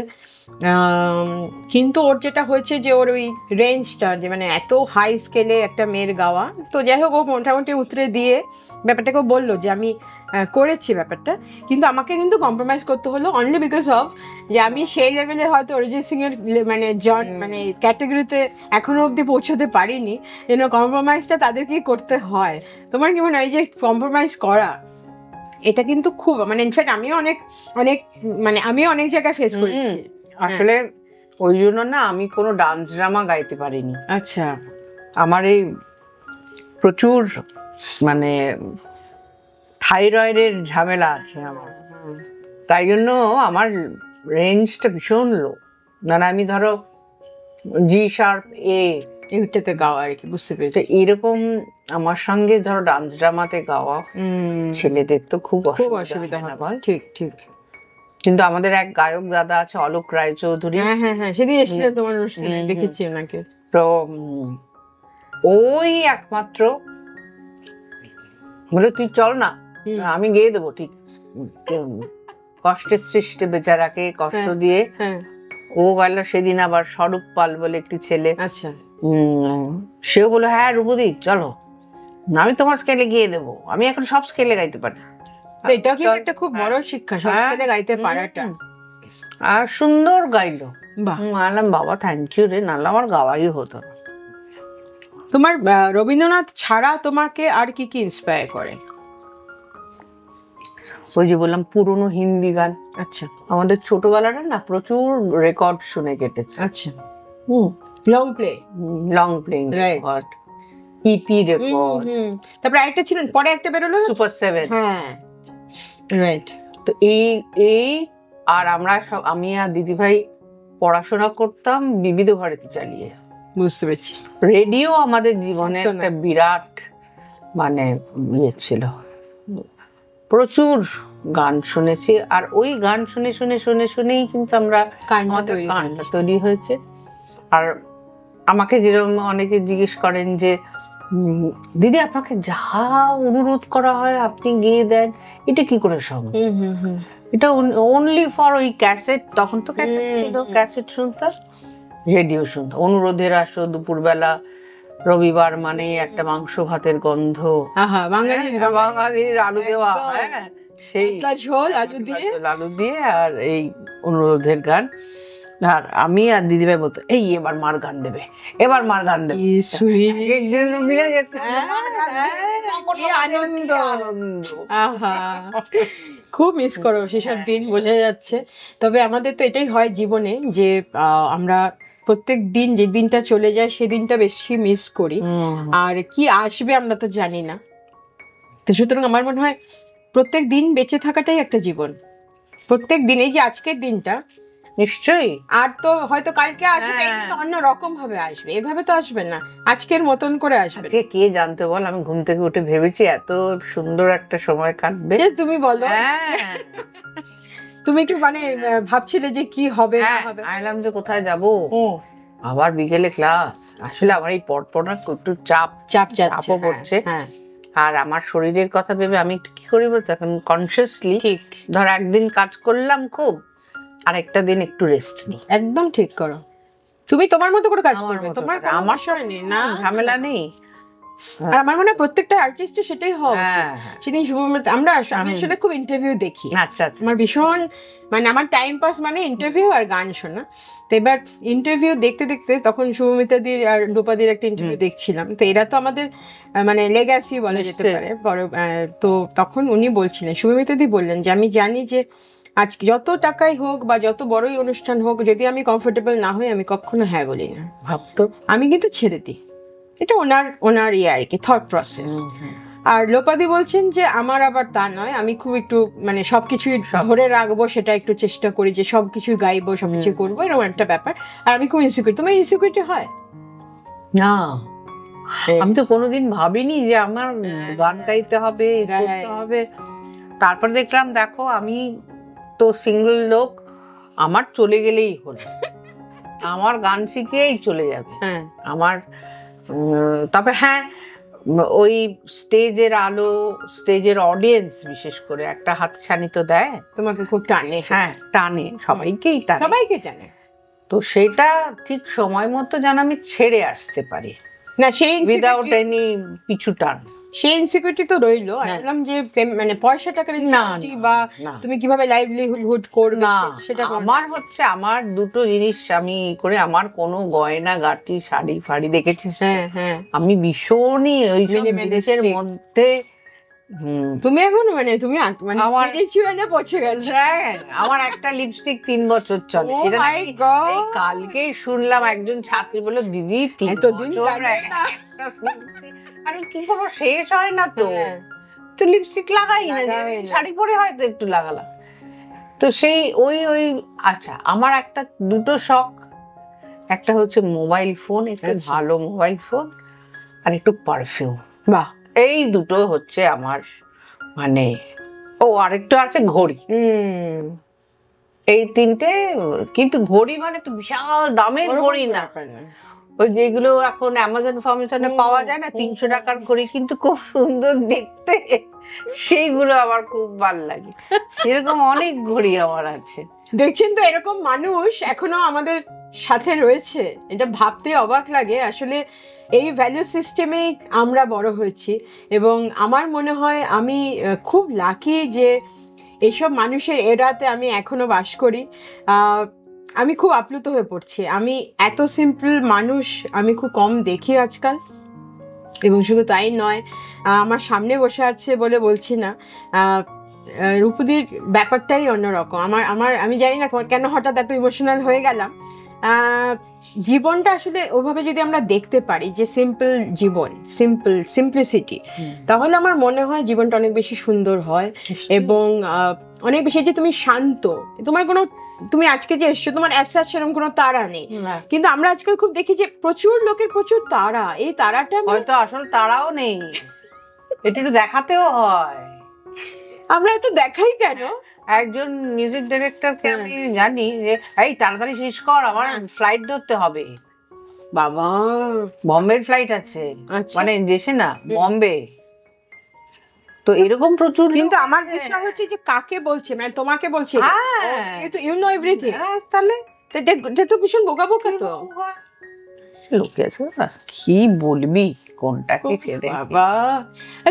কিন্তু ওর যেটা হয়েছে যে ওর ওই রেঞ্জটা, যে মানে এত হাই স্কেলে একটা মেয়ের গাওয়া, তো যাই হোক ও মোটামুটি উতরে দিয়ে ব্যাপারটাকে বললো যে আমি করেছি ব্যাপারটা, কিন্তু আমাকে কিন্তু কম্প্রোমাইজ করতে হলো অনলি বিকজ অফ যে আমি সেই লেভেলে হয়তো অরিজিৎ সিং এর মানে মানে ক্যাটাগরিতে এখনো অবধি পৌঁছতে পারিনি, যেন কম্প্রোমাইজটা তাদেরকেই করতে হয়। তোমার কি মনে হয় যে কম্প্রোমাইজ করা এটা কিন্তু খুব মানে ইনফ্যাক্ট আমিও অনেক অনেক মানে আমিও অনেক জায়গায় ফেস করেছি। আসলে ওই জন্য না আমি কোনো ডান্স ড্রামা গাইতে পারিনি। আচ্ছা, আমার এই প্রচুর মানে থাইরয়েডের ঝামেলা আছে আমার, তাই জন্য আমার রেঞ্জটা ভীষণ লো। মানে আমি ধরো জি শার্প এইটাতে গাওয়া আর কি, বুঝতে পেরেছি। এরকম আমার সঙ্গে ধরো ডান্স ড্রামাতে গাওয়া ছেলেদের তো খুব অসুবিধা হয়। বল ঠিক ঠিক। কিন্তু আমাদের এক গায়ক দাদা আছে অলোক রায়চৌধুরী, হ্যাঁ সেদিন এসেছিলেন তোমার অনুষ্ঠানে, দেখেছি ওনাকে। তো ওই একমাত্র বলে তুই চল না আমি গেয়ে দেবো, ঠিক কষ্টের সৃষ্টি বেচারাকে কষ্ট দিয়ে ও গেল। সেদিন আবার স্বরূপ পাল বলে একটি ছেলে, আচ্ছা, সেও বললো হ্যাঁ রূপদি চলো, আমি তোমার স্কেলে গিয়ে দেবো, আমি এখন সব স্কেলে গাইতে পারি। এটাও কিন্তু একটা খুব বড় শিক্ষা, সব স্কেলে গাইতে পারাটা। আর সুন্দর গাইলো, বললাম বাবা থ্যাংক ইউ রে, নাহলে আমার গাওয়াই হতো না। তোমার রবীন্দ্রনাথ ছাড়া তোমাকে আর কি কি ইন্সপায়ার করে? ওই যে বললাম পুরোনো হিন্দি গান। আচ্ছা, আমাদের ছোটবেলাটা না প্রচুর রেকর্ড শুনে কেটেছে। আচ্ছা, long playing record, EP record, তারপরে আরেকটা ছিল, পরে একটা বেরোলো সুপার 7। হ্যাঁ রাইট। তো এই আর আমরা সব, আমি আর দিদিভাই পড়াশোনা করতাম বিবিধ ভারতী চালিয়ে। বুঝতে পেরেছি। রেডিও আমাদের জীবনে একটা বিরাট মানে ইয়ে ছিল, প্রচুর গান শুনেছি, আর ওই গান শুনে শুনে শুনে শুনেই কিন্তু আমরা গানটা তৈরি হয়েছে। আর আমাকে যেরকম অনেকে জিজ্ঞেস করেন যে দিদি আপনাকে যা অনুরোধ করা হয় আপনি গেয়ে দেন, এটা কি করে সম্ভব? এটা অনলি ফর ওই ক্যাসেট, তখন তো ক্যাসেট ছিল, ক্যাসেট শুনতাম, রেডিও শুনতাম। অনুরোধের আসো দুপুরবেলা, রবিবার মানে একটা মাংস ভাতের গন্ধ, বাঙালির আলু দেওয়া, হ্যাঁ সেই ঝোল আলু দিয়ে, আর এই অনুরোধের গান। আর আমি আর দিদিভাই বলতো এই এবার মার গান দেবে, এবার মার গান দেবে, আনন্দ। খুব মিস করো সেসব দিন, বোঝা যাচ্ছে। তবে আমাদের তো এটাই হয় জীবনে যে আমরা প্রত্যেক দিন যে দিনটা চলে যায় সেদিনটা বেশি মিস করি, আর কি আসবে আমরা তো জানি না। তো সুতরাং আমার মনে হয় প্রত্যেক দিন বেঁচে থাকাটাই একটা জীবন, প্রত্যেক দিনে যে আজকের দিনটা নিশ্চয়ই। আর তো হয়তো কালকে আসবে, কিন্তু অন্য রকম ভাবে আসবে, এভাবে তো আসবে না, আজকের মতন করে আসবে। কে জানতে বল, আমি ঘুম থেকে উঠে ভেবেছি এত সুন্দর একটা সময় কাটবে। তুমি বলো, তুমি একটু মানে ভাবছিলে যে কি হবে না হবে, আইলাম যে কোথায় যাব, আবার বিকেলে ক্লাস, আসলে আমার এই পড়পড়া একটু চাপও পড়ছে। আর আমার শরীরের কথা ভেবে আমি একটু কি করি বলতো, এখন কনসিয়াসলি ঠিক ধর একদিন কাজ করলাম খুব, আর একটা দিন একটু রেস্ট নিই। একদম ঠিক করো, তুমি তোমার মতো করে কাজ করবে, তোমার আমার সময় নেই না, ঝামেলা নেই। আর আমার মনে হয় প্রত্যেকটা আর্টিস্টের সেটাই হওয়া উচিত। সেদিন আমি আসলে খুব ইন্টারভিউ দেখি, আমার ভীষণ মানে আমার টাইম পাস মানে ইন্টারভিউ আর গান শোনা। তো এবার ইন্টারভিউ দেখতে দেখতে তখন শুভমিতাদির আর রূপাদির একটা ইন্টারভিউ দেখছিলাম, তো এরা তো আমাদের মানে লেগাসি বলা যেতে পারে বড়। তো তখন উনি বলছিলেন, শুভমিতাদি বললেন যে আমি জানি যে আজকে যত টাকাই হোক বা যত বড়ই অনুষ্ঠান হোক, যদি আমি কমফোর্টেবল না হই আমি কখনো হ্যাঁ বলি না, ভাবতো আমি কিন্তু ছেড়ে দিই। এটা ওনার ইয়ে আর কি, থট প্রসেস। আর লোপাদি বলছেন যে আমার আবার তা নয়, আমি খুব একটু মানে সবকিছুই ধরে রাখবো, সেটা একটু চেষ্টা করি যে সবকিছু গাইবো, সবকিছু করবো, এরকম একটা ব্যাপার। আর আমি খুব ইনসিকিউর। তোমার ইনসিকিউরিটি হয় না? আমি তো কোনোদিন ভাবিনি যে আমার গান গাইতে হবে, করতে হবে। তারপর দেখলাম, দেখো আমি তো সিঙ্গেল লোক, আমার চলে গেলেই হলো, আমার গান শিখেই চলে যাবে আমার। তবে হ্যাঁ, ওই স্টেজের আলো, স্টেজের অডিয়েন্স বিশেষ করে একটা হাতছানি তো দেয়, তোমাকে খুব টানে। হ্যাঁ, টানে, সবাইকেই টানে। তো সেটা ঠিক সময় মতো যেন আমি ছেড়ে আসতে পারি না, সেই উইদাউট এনি পিছু টান। সেই ইনসিকিউরিটি তো রইলো। বললাম যে মানে পয়সা টাকার ইনসিকিউরিটি বা তুমি কিভাবে লাইভলিহুড করবে সেটা আমার হচ্ছে, আমার দুটো জিনিস আমি করে, আমার কোনো গয়না গাটি শাড়ি ফাড়ি দেখেছিস, আমি ভীষণই ওই জিনিসের মধ্যে। তুমি এখন মানে তুমি আমার রিচুয়ালে পৌঁছে গেছে। আমার একটা লিপস্টিক 3 বছর চলে, সেটা কালকে শুনলাম একজন ছাত্রী বলল, দিদি 3 বছর আর কি খবর, শেষ হয় না তো, তো লিপস্টিক লাগাই না, শাড়ি পরে হয়তো একটু লাগালাম। তো সেই ওই আচ্ছা, আমার একটা দুটো শখ, একটা হচ্ছে মোবাইল ফোন, একটু ভালো মোবাইল ফোন, আর একটু পারফিউম। বাহ, এই দুটো হচ্ছে আমার মানে। ও আরেকটু আছে ঘড়ি। এই তিনটে, কিন্তু ঘড়ি মানে তো বিশাল দামের ঘড়ি না, ওই যেগুলো এখন অ্যামাজন ফার্মেশনে পাওয়া যায় না, 300 টাকার ঘড়ি, কিন্তু খুব সুন্দর দেখতে, সেইগুলো আমার খুব ভালো লাগে। সেরকম অনেক ঘড়ি আমার আছে। দেখছেন তো, এরকম মানুষ এখনো আমাদের সাথে রয়েছে, এটা ভাবতে অবাক লাগে। আসলে এই ভ্যালু সিস্টেমেই আমরা বড় হয়েছি, এবং আমার মনে হয় আমি খুব লাকি যে এইসব মানুষের এরাতে আমি এখনো বাস করি। আমি খুব আপ্লুত হয়ে পড়ছি। আমি এত সিম্পল মানুষ আমি খুব কম দেখি আজকাল, এবং শুধু তাই নয়, আমার সামনে বসে আছে বলে বলছি না, রূপদির ব্যাপারটাই অন্যরকম। আমি জানি না কেন হঠাৎ এত ইমোশনাল হয়ে গেলাম। জীবনটা আসলে ওইভাবে যদি আমরা দেখতে পারি যে সিম্পল জীবন, সিম্পলিসিটি, তাহলে আমার মনে হয় জীবনটা অনেক বেশি সুন্দর হয়, এবং অনেক বেশি যে তুমি শান্ত, তোমার কোনো, তুমি আজকে যে এসছো তোমার অ্যাসার সেরকম কোনো তাড়া নেই, কিন্তু আমরা আজকাল খুব দেখি যে প্রচুর লোকের প্রচুর তাড়া। এই তাড়াটা হয়তো আসল তাড়াও নেই, একটু দেখাতেও হয়। আমরা এত দেখাই কেন? একজন মিউজিক ডাইরেক্টরকে আমি জানি যে এই তাড়াতাড়ি শেষ কর, আমার ফ্লাইট ধরতে হবে। বাবা, বম্বের ফ্লাইট আছে, মানে দেশে না, বম্বে। তো এরকম প্রচুর। কিন্তু আমার বিষয় হচ্ছে যে কাকে বলছে, মানে তোমাকে বলছে, ইউ নো এভরিথিং, তাহলে এটা তো ভীষণ বোকা বোকা তো লোকে আছে। কি বলবি, কোনটাকে ছেড়ে? বাবা,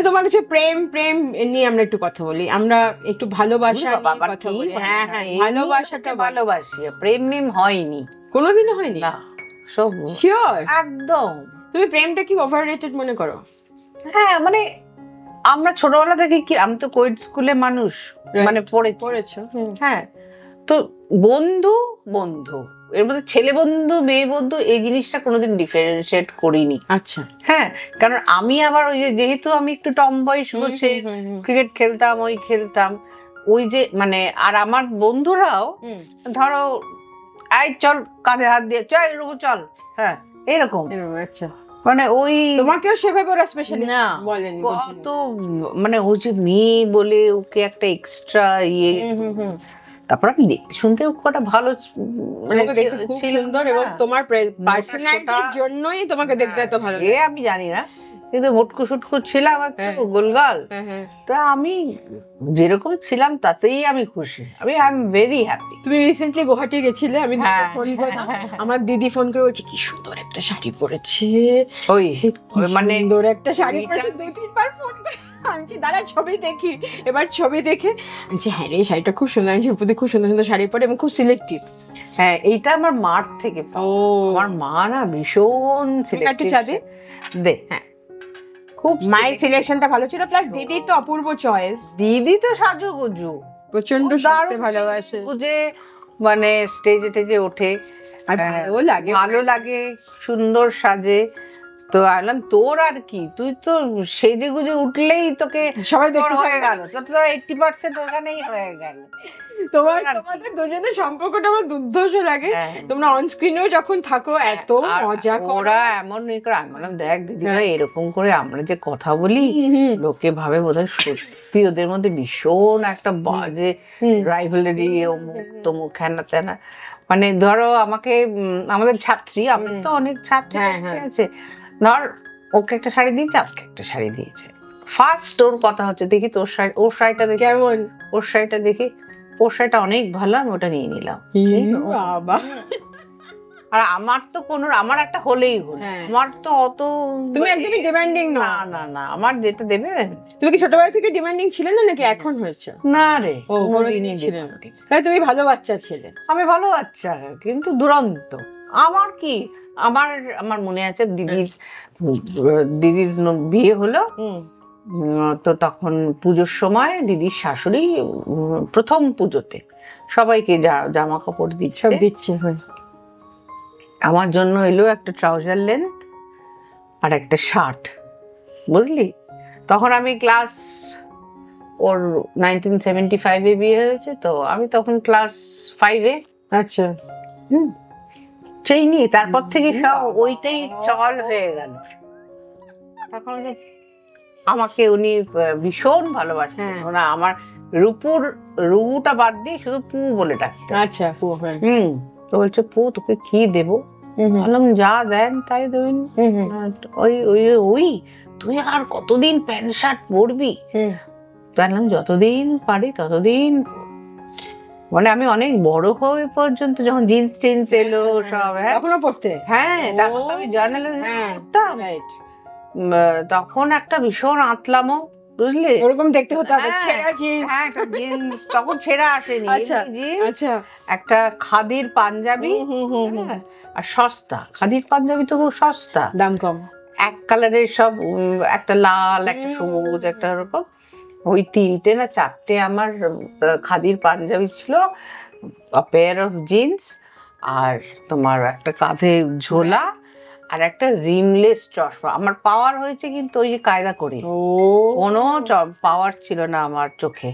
তোমার কাছে প্রেম নিয়ে আমরা একটু কথা বলি, আমরা একটু ভালোবাসা নিয়ে কথা বলি। হ্যাঁ, ভালোবাসাটা ভালোবাসি, প্রেম হয়নি, কোনোদিনও হয়নি না। সব শিওর, একদম। তুমি প্রেমটা কি ওভাররেটেড মনে করো? হ্যাঁ, মানে আমরা ছোটবেলা থেকে কি, আমি তো কোয়েড স্কুলে মানুষ, মানে পড়েছো। হ্যাঁ, তো বন্ধু এর মধ্যে ছেলে বন্ধু মেয়ে বন্ধু এই জিনিসটা কোনোদিন ডিফারেন্সিয়েট করিনি। আচ্ছা, হ্যাঁ, কারণ আমি আবার ওই যেহেতু আমি একটু টম বয়স হচ্ছে, ক্রিকেট খেলতাম, ওই যে মানে আর আমার বন্ধুরাও ধরো আই চল কাঁধে হাত দিয়ে চল এরকম চল, হ্যাঁ এরকম। আচ্ছা, মানে ওই তোমাকেও সেভাবে ওরা স্পেশালি না বলেন? কত মানে ও যে মেয়ে বলে ওকে একটা এক্সট্রা ইয়ে। তারপর আমি দেখতে শুনতেও কটা ভালো মানে খুব সুন্দর, এবং তোমার পার্সোনালিটির জন্যই তোমাকে দেখতে এত ভালো লাগে। আমি জানি না, কিন্তু মোটকু সুটকু ছিলাম একটু গোলগাল, তা আমি যেরকম ছিলাম তাতেই আমি খুশি, আমি আই এম ভেরি হ্যাপি। তুমি রিসেন্টলি গুয়াহাটি গেছিলে, আমি ফোন করলাম, আমার দিদি ফোন করে বলছে কি সুন্দর একটা শাড়ি পরেছে, ওই মানে সুন্দর একটা শাড়ি পরেছে, 2-3 বার ফোন করে আমি দাঁড়া ছবি দেখি, এবার ছবি দেখে আমি হ্যাঁ রে শাড়িটা খুব সুন্দর, আমি খুব সুন্দর সুন্দর শাড়ি পরে এবং খুব সিলেক্টিভ। হ্যাঁ এইটা আমার মার থেকে, আমার মা না ভীষণ একটু চাঁদে দে, হ্যাঁ খুব মায়ের সিলেকশনটা ভালো ছিল, প্লাস দিদির তো অপূর্ব চয়েস। দিদি তো সাজুগুজু প্রচন্ড সাজতে ভালোবাসে, বুঝে মানে স্টেজে টেজে ওঠে, ভালো লাগে, সুন্দর সাজে। তো আলাম তোর আর কি, তুই তো সেজে গুজে উঠলেই তোকে সবাই হয়ে গেল, তোর তো 80% ওখানেই হয়ে গেল। তোমাদের দুজনের সম্পর্কটা আমার দুর্ধর্ষ লাগে, তোমরা অন স্ক্রিনেও যখন থাকো এত মজা করো। ওরা এমন করে, আমি বললাম দেখ দিদি ভাই এরকম করে আমরা যে কথা বলি লোকে ভাবে বোধহয় সত্যি ওদের মধ্যে ভীষণ একটা বাজে রাইভালরি, অমুক তমুক হ্যানা ত্যানা। মানে ধরো আমাকে আমাদের ছাত্রী, আমার তো অনেক ছাত্রী আছে, ধর ওকে একটা শাড়ি দিয়েছে, আমাকে একটা শাড়ি দিয়েছে, ফার্স্ট ওর কথা হচ্ছে দেখি তোর শাড়ি, ওর শাড়িটা দেখি কেমন, ওর শাড়িটা দেখি, ওর শাড়িটা অনেক ভালো, আমি ওটা নিয়ে নিলাম। আর আমার তো কোনো, আমার একটা হলেই হলো, আমার তো অত, তুমি একদমই ডিমান্ডিং না। না না না, আমার যেটা দেবে। তুমি কি ছোটবেলা থেকে ডিমান্ডিং ছিলে না নাকি এখন হয়েছে? না রে, কোনোদিনই ছিলে না। তাই তুমি ভালো বাচ্চা ছিলে। আমি ভালো বাচ্চা কিন্তু দুরন্ত। আমার কি, আমার আমার মনে আছে দিদির বিয়ে হলো, তো তখন পুজোর সময় দিদির শাশুড়ি প্রথম পুজোতে সবাইকে জামা কাপড় দিচ্ছে, আমার জন্য এলো একটা ট্রাউজার লেন্থ আর একটা শার্ট, বুঝলি? তখন আমি ক্লাস, ওর 1975-এ বিয়ে হয়েছে, তো আমি তখন ক্লাস 5-এ। আচ্ছা, ট্রেনি, তারপর থেকে সব ওইটাই চল হয়ে গেল। তখন আমাকে উনি ভীষণ ভালোবাসতেন, ওনা আমার রুটা বাদ দিয়ে শুধু পু বলে ডাকতেন। আচ্ছা, তো বলছে পু তোকে কি দেবো, বললাম যা দেন তাই দেবেন। ওই ওই ওই তুই আর কতদিন প্যান্ট শার্ট পরবি? জানলাম যতদিন পারি ততদিন। মানে আমি অনেক বড় হয়ে পর্যন্ত যখন জিন্স টিন্স এলো সব, এখনো পড়তে, তারপর তো আমি জার্নালিজম পড়তাম, তখন একটা ভীষণ আতলামো, বুঝলি, ওরকম দেখতে হতো, ছেঁড়া জিন্স, একটা জিন্স তখন ছেঁড়া আসেনি, আচ্ছা, একটা খাদির পাঞ্জাবি, আর সস্তা খাদির পাঞ্জাবি তো খুব সস্তা, দাম কম, এক কালারের সব, একটা লাল একটা সবুজ একটা এরকম, ওই 3টে না 4টে আমার খাদির পাঞ্জাবি ছিল, পেয়ার অফ জিন্স, আর তোমার একটা কাঁধে ঝোলা, আর একটা রিমলেস চশমা। আমার পাওয়ার হয়েছে কিন্তু ওই যে কায়দা করে, কোনো পাওয়ার ছিল না আমার চোখে,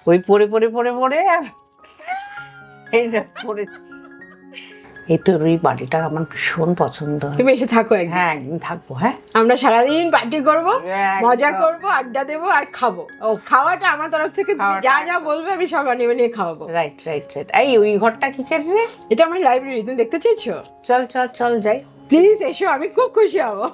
ওই পরে পরে পরে পরে এই তো ওই বাড়িটা আমার ভীষণ পছন্দ। তুমি এসে থাকো? হ্যাঁ একদিন থাকবো। হ্যাঁ, আমরা সারাদিন পার্টি করবো, মজা করবো, আড্ডা দেবো আর খাবো। খাওয়াটা আমার তরফ থেকে যা যা বলবে আমি সব বানিয়ে খাওয়াবো। Right right right. এই ওই ঘরটা কিসের রে? এটা আমার লাইব্রেরি, তুমি দেখতে চাইছো? চল চল চল যাই, প্লিজ এসো, আমি খুব খুশি হবো।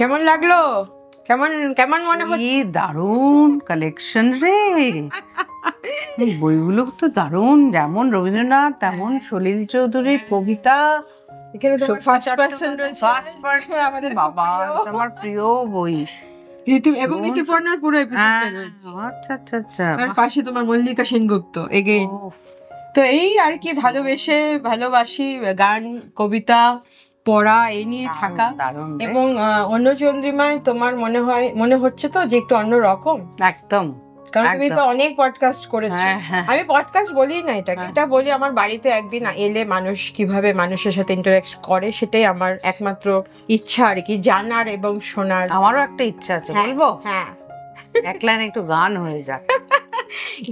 কেমন লাগলো? কেমন কেমন মনে হচ্ছে? দারুণ কালেকশন রে, এই বইগুলো তো দারুণ, যেমন রবীন্দ্রনাথ তেমন সলিল চৌধুরীর কবিতা। এখানে তো ফার্স্ট পারসন রয়েছে, ফার্স্ট পারসন আমাদের বাবা, আমার প্রিয় বই, এবং ঋতুপর্ণার পুরো এপিসোডটা রয়েছে। আচ্ছা আচ্ছা আচ্ছা, আর পাশে তোমার মল্লিকা সেনগুপ্ত এগেইন। তো এই আর কি, ভালোবাসি গান, কবিতা পড়া, এই নিয়ে থাকা। এবং অন্য চন্দ্রিমায় তোমার মনে হচ্ছে তো যে একটু অন্য রকম? একদম কারণ তুমি তো অনেক পডকাস্ট করেছো। আমি পডকাস্ট বলি না এটাকে, এটা বলি আমার বাড়িতে একদিন এলে মানুষ কিভাবে মানুষের সাথে ইন্টারঅ্যাক্ট করে, সেটাই আমার একমাত্র ইচ্ছা আর কি, জানার এবং শোনার। আমারও একটা ইচ্ছা আছে, বলবো? হ্যাঁ, এক লাইন একটু গান হয়ে যাক।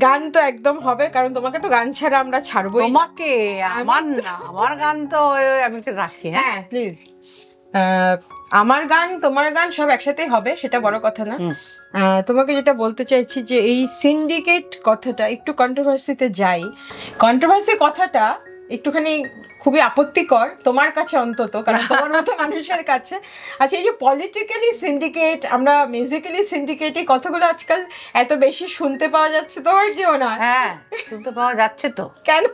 গান তো একদম হবে, কারণ তোমাকে তো গান ছাড়া আমরা ছাড়বো তোমাকে, আমার না, আমার গান তো আমি একটু রাখি। হ্যাঁ প্লিজ, আমার গান তোমার গান সব একসাথেই হবে, সেটা বড় কথা না। তোমাকে যেটা বলতে চাইছি যে এই সিন্ডিকেট কথাটা একটু কন্ট্রোভার্সিতে যাই। কন্ট্রোভার্সি কথাটা একটুখানি খুবই আপত্তিকর তোমার কাছে অন্তত, কারণ তোমার মতো মানুষের কাছে। আচ্ছা, এই যে পলিটিক্যালি সিন্ডিকেট, আমরা মিউজিক্যালি সিন্ডিকেট, এই কথাগুলো আজকাল এত বেশি শুনতে পাওয়া যাচ্ছে, তোমার কি মনে হয়? হ্যাঁ, শুনতে পাওয়া যাচ্ছে তো। কেন?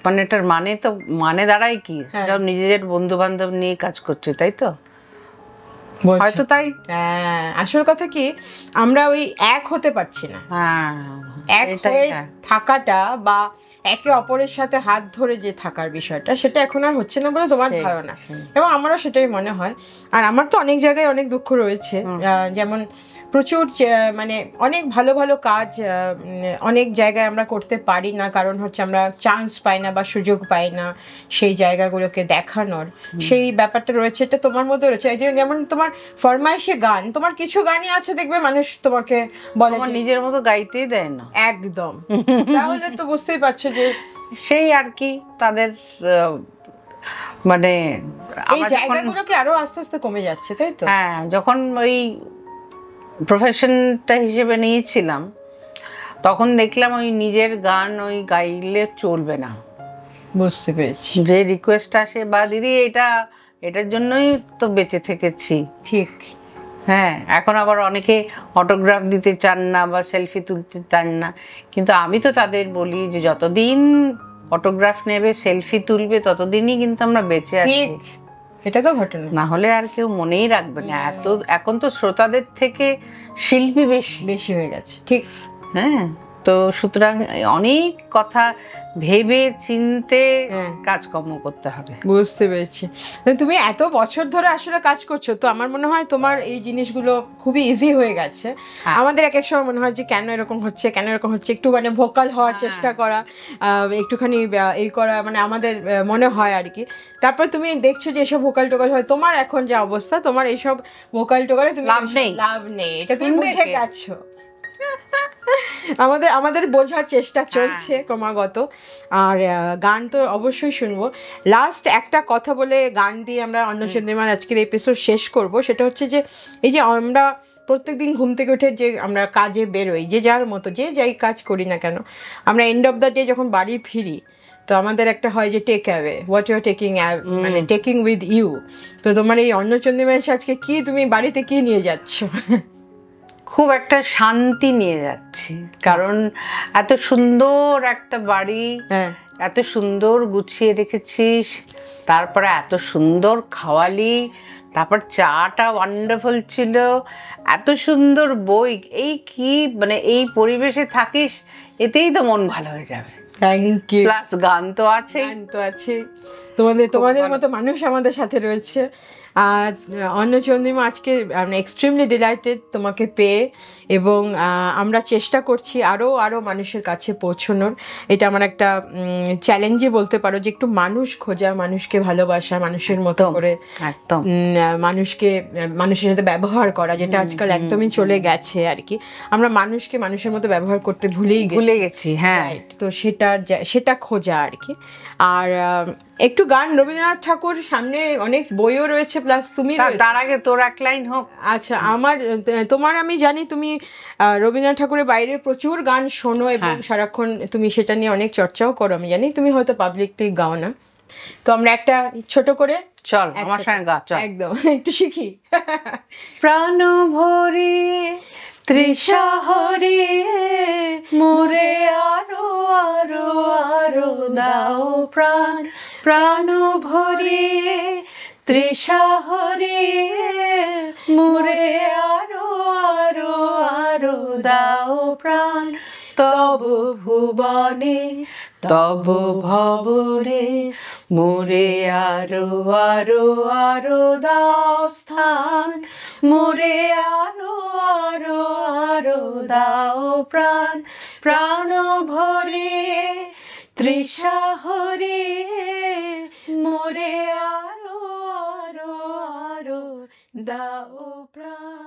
মানে এটার মানে তো মানে দাঁড়ায় কি, সব নিজেদের বন্ধু বান্ধব নিয়ে কাজ করছে, তাই তো? হয়তো তাই। আসল কথা কি, আমরা ওই এক হতে পারছি না। এক হয়ে থাকাটা বা একে অপরের সাথে হাত ধরে যে থাকার বিষয়টা, সেটা এখন আর হচ্ছে না বলে তোমার ধারণা, এবং আমারও সেটাই মনে হয়। আর আমার তো অনেক জায়গায় অনেক দুঃখ রয়েছে, যেমন প্রচুর মানে অনেক ভালো ভালো কাজ অনেক জায়গায় আমরা করতে পারি না, কারণ হচ্ছে আমরা চান্স পাই না বা সুযোগ পাই না সেই জায়গাগুলোকে দেখানোর, সেই ব্যাপারটা রয়েছে। এটা তোমার মধ্যে রয়েছে। যেমন তোমার ফরমাইশে গান, তোমার কিছু গানই আছে দেখবে মানুষ তোমাকে বলে নিজের মতো গাইতেই দেয় না একদম। তাহলে তো বুঝতেই পারছো যে সেই আর কি তাদের মানে এই জায়গাগুলোকে আরো আস্তে আস্তে কমে যাচ্ছে, তাই তো? হ্যাঁ, যখন ওই প্রফেশনটা হিসেবে নিয়েছিলাম তখন দেখলাম ওই নিজের গান ওই গাইলে চলবে না। বুঝতে পেরেছি। যে রিকোয়েস্ট আসে বা দিদি এটার জন্যই তো বেঁচে থেকেছি, ঠিক। হ্যাঁ, এখন আবার অনেকে অটোগ্রাফ দিতে চান না বা সেলফি তুলতে চান না, কিন্তু আমি তো তাদের বলি যে যতদিন অটোগ্রাফ নেবে, সেলফি তুলবে, ততদিনই কিন্তু আমরা বেঁচে আছি। এটা তো ঘটনা, না হলে আর কেউ মনেই রাখবে না। এখন তো শ্রোতাদের থেকে শিল্পী বেশি হয়ে গেছে। ঠিক। হ্যাঁ, তো সুতরাং অনেক কথা ভেবে চিনতে কাজকর্ম করতে হবে। বুঝতে পেরেছি। তুমি এত বছর ধরে আসলে কাজ করছো, তো আমার মনে হয় তোমার এই জিনিসগুলো খুবই ইজি হয়ে গেছে। আমাদের এক এক সময় মনে হয় যে কেন এরকম হচ্ছে, একটু মানে ভোকাল হওয়ার চেষ্টা করা, একটুখানি এই করা, মানে আমাদের মনে হয় আর কি। তারপর তুমি দেখছো যে এসব ভোকাল টোকাল হয়, তোমার এখন যে অবস্থা, তোমার এইসব ভোকাল টোকালে তুমি লাভ নেই, এটা তুমি বুঝে গেছো। আমাদের বোঝার চেষ্টা চলছে ক্রমাগত। আর গান তো অবশ্যই শুনবো। লাস্ট একটা কথা বলে গান দিয়ে আমরা অন্য চন্দ্রিমার আজকের এপিসোড শেষ করব। সেটা হচ্ছে যে এই যে আমরা প্রত্যেকদিন ঘুম থেকে উঠে যে আমরা কাজে বেরোই, যে যার মতো যে যাই কাজ করি না কেন, আমরা এন্ড অফ দ্য ডে যখন বাড়ি ফিরি, তো আমাদের একটা হয় যে take away, what you are taking, মানে টেকিং উইথ ইউ। তো তোমার এই অন্য চন্দ্রিমা আজকে কি, তুমি বাড়িতে কি নিয়ে যাচ্ছ? খুব একটা শান্তি নিয়ে যাচ্ছি, কারণ এত সুন্দর একটা বাড়ি, এত সুন্দর গুছিয়ে রেখেছিস, তারপরে এত সুন্দর খাওয়ালি, তারপর চাটা ওয়ান্ডারফুল ছিল, এত সুন্দর বই, এই কি মানে এই পরিবেশে থাকিস, এতেই তো মন ভালো হয়ে যাবে। Thank you. প্লাস গান তো আছে, তোমাদের মতো মানুষ আমাদের সাথে রয়েছে। আর অন্য চন্দ্রিমা, আজকে এক্সট্রিমলি ডিলাইটেড তোমাকে পেয়ে, এবং আমরা চেষ্টা করছি আরও মানুষের কাছে পৌঁছানোর। এটা আমার একটা চ্যালেঞ্জই বলতে পারো, যে একটু মানুষ খোঁজা, মানুষকে ভালোবাসা, মানুষের মতো করে মানুষের সাথে ব্যবহার করা, যেটা আজকাল একদমই চলে গেছে আর কি। আমরা মানুষকে মানুষের মতো ব্যবহার করতে ভুলে গেছি। হ্যাঁ, তো সেটা খোঁজা আর কি। আর একটু গান, রবীন্দ্রনাথ ঠাকুর, সামনে অনেক বইও রয়েছে, প্লাস তুমি, তার আগে তোর এক লাইন হোক। আচ্ছা, তোমার আমি জানি তুমি রবীন্দ্রনাথ ঠাকুরের বাইরে প্রচুর গান শোনো, এবং সারাক্ষণ তুমি সেটা নিয়ে অনেক চর্চাও করো, আমি জানি। তুমি হয়তো পাবলিকলি গাও না, তো আমরা একটা ছোট করে চল আমার সঙ্গে গা, চল একদম একটু শিখি। প্রাণ ভরিয়ে তৃষা হরিয়ে মোরে আরো আরো আরো দাও প্রাণ, প্রাণ ভরিয়ে তৃষা হরিয়ে মোরে আরো আরো আরো দাও প্রাণ, তব ভুবনে তব ভবরে মোরে আরো আরো আরো দাও স্থান, মোরে আরো আরো আরো দাও প্রাণ, প্রাণ ভরে তৃষা হরে, মোরে আরো আরো আরো দাও প্রাণ।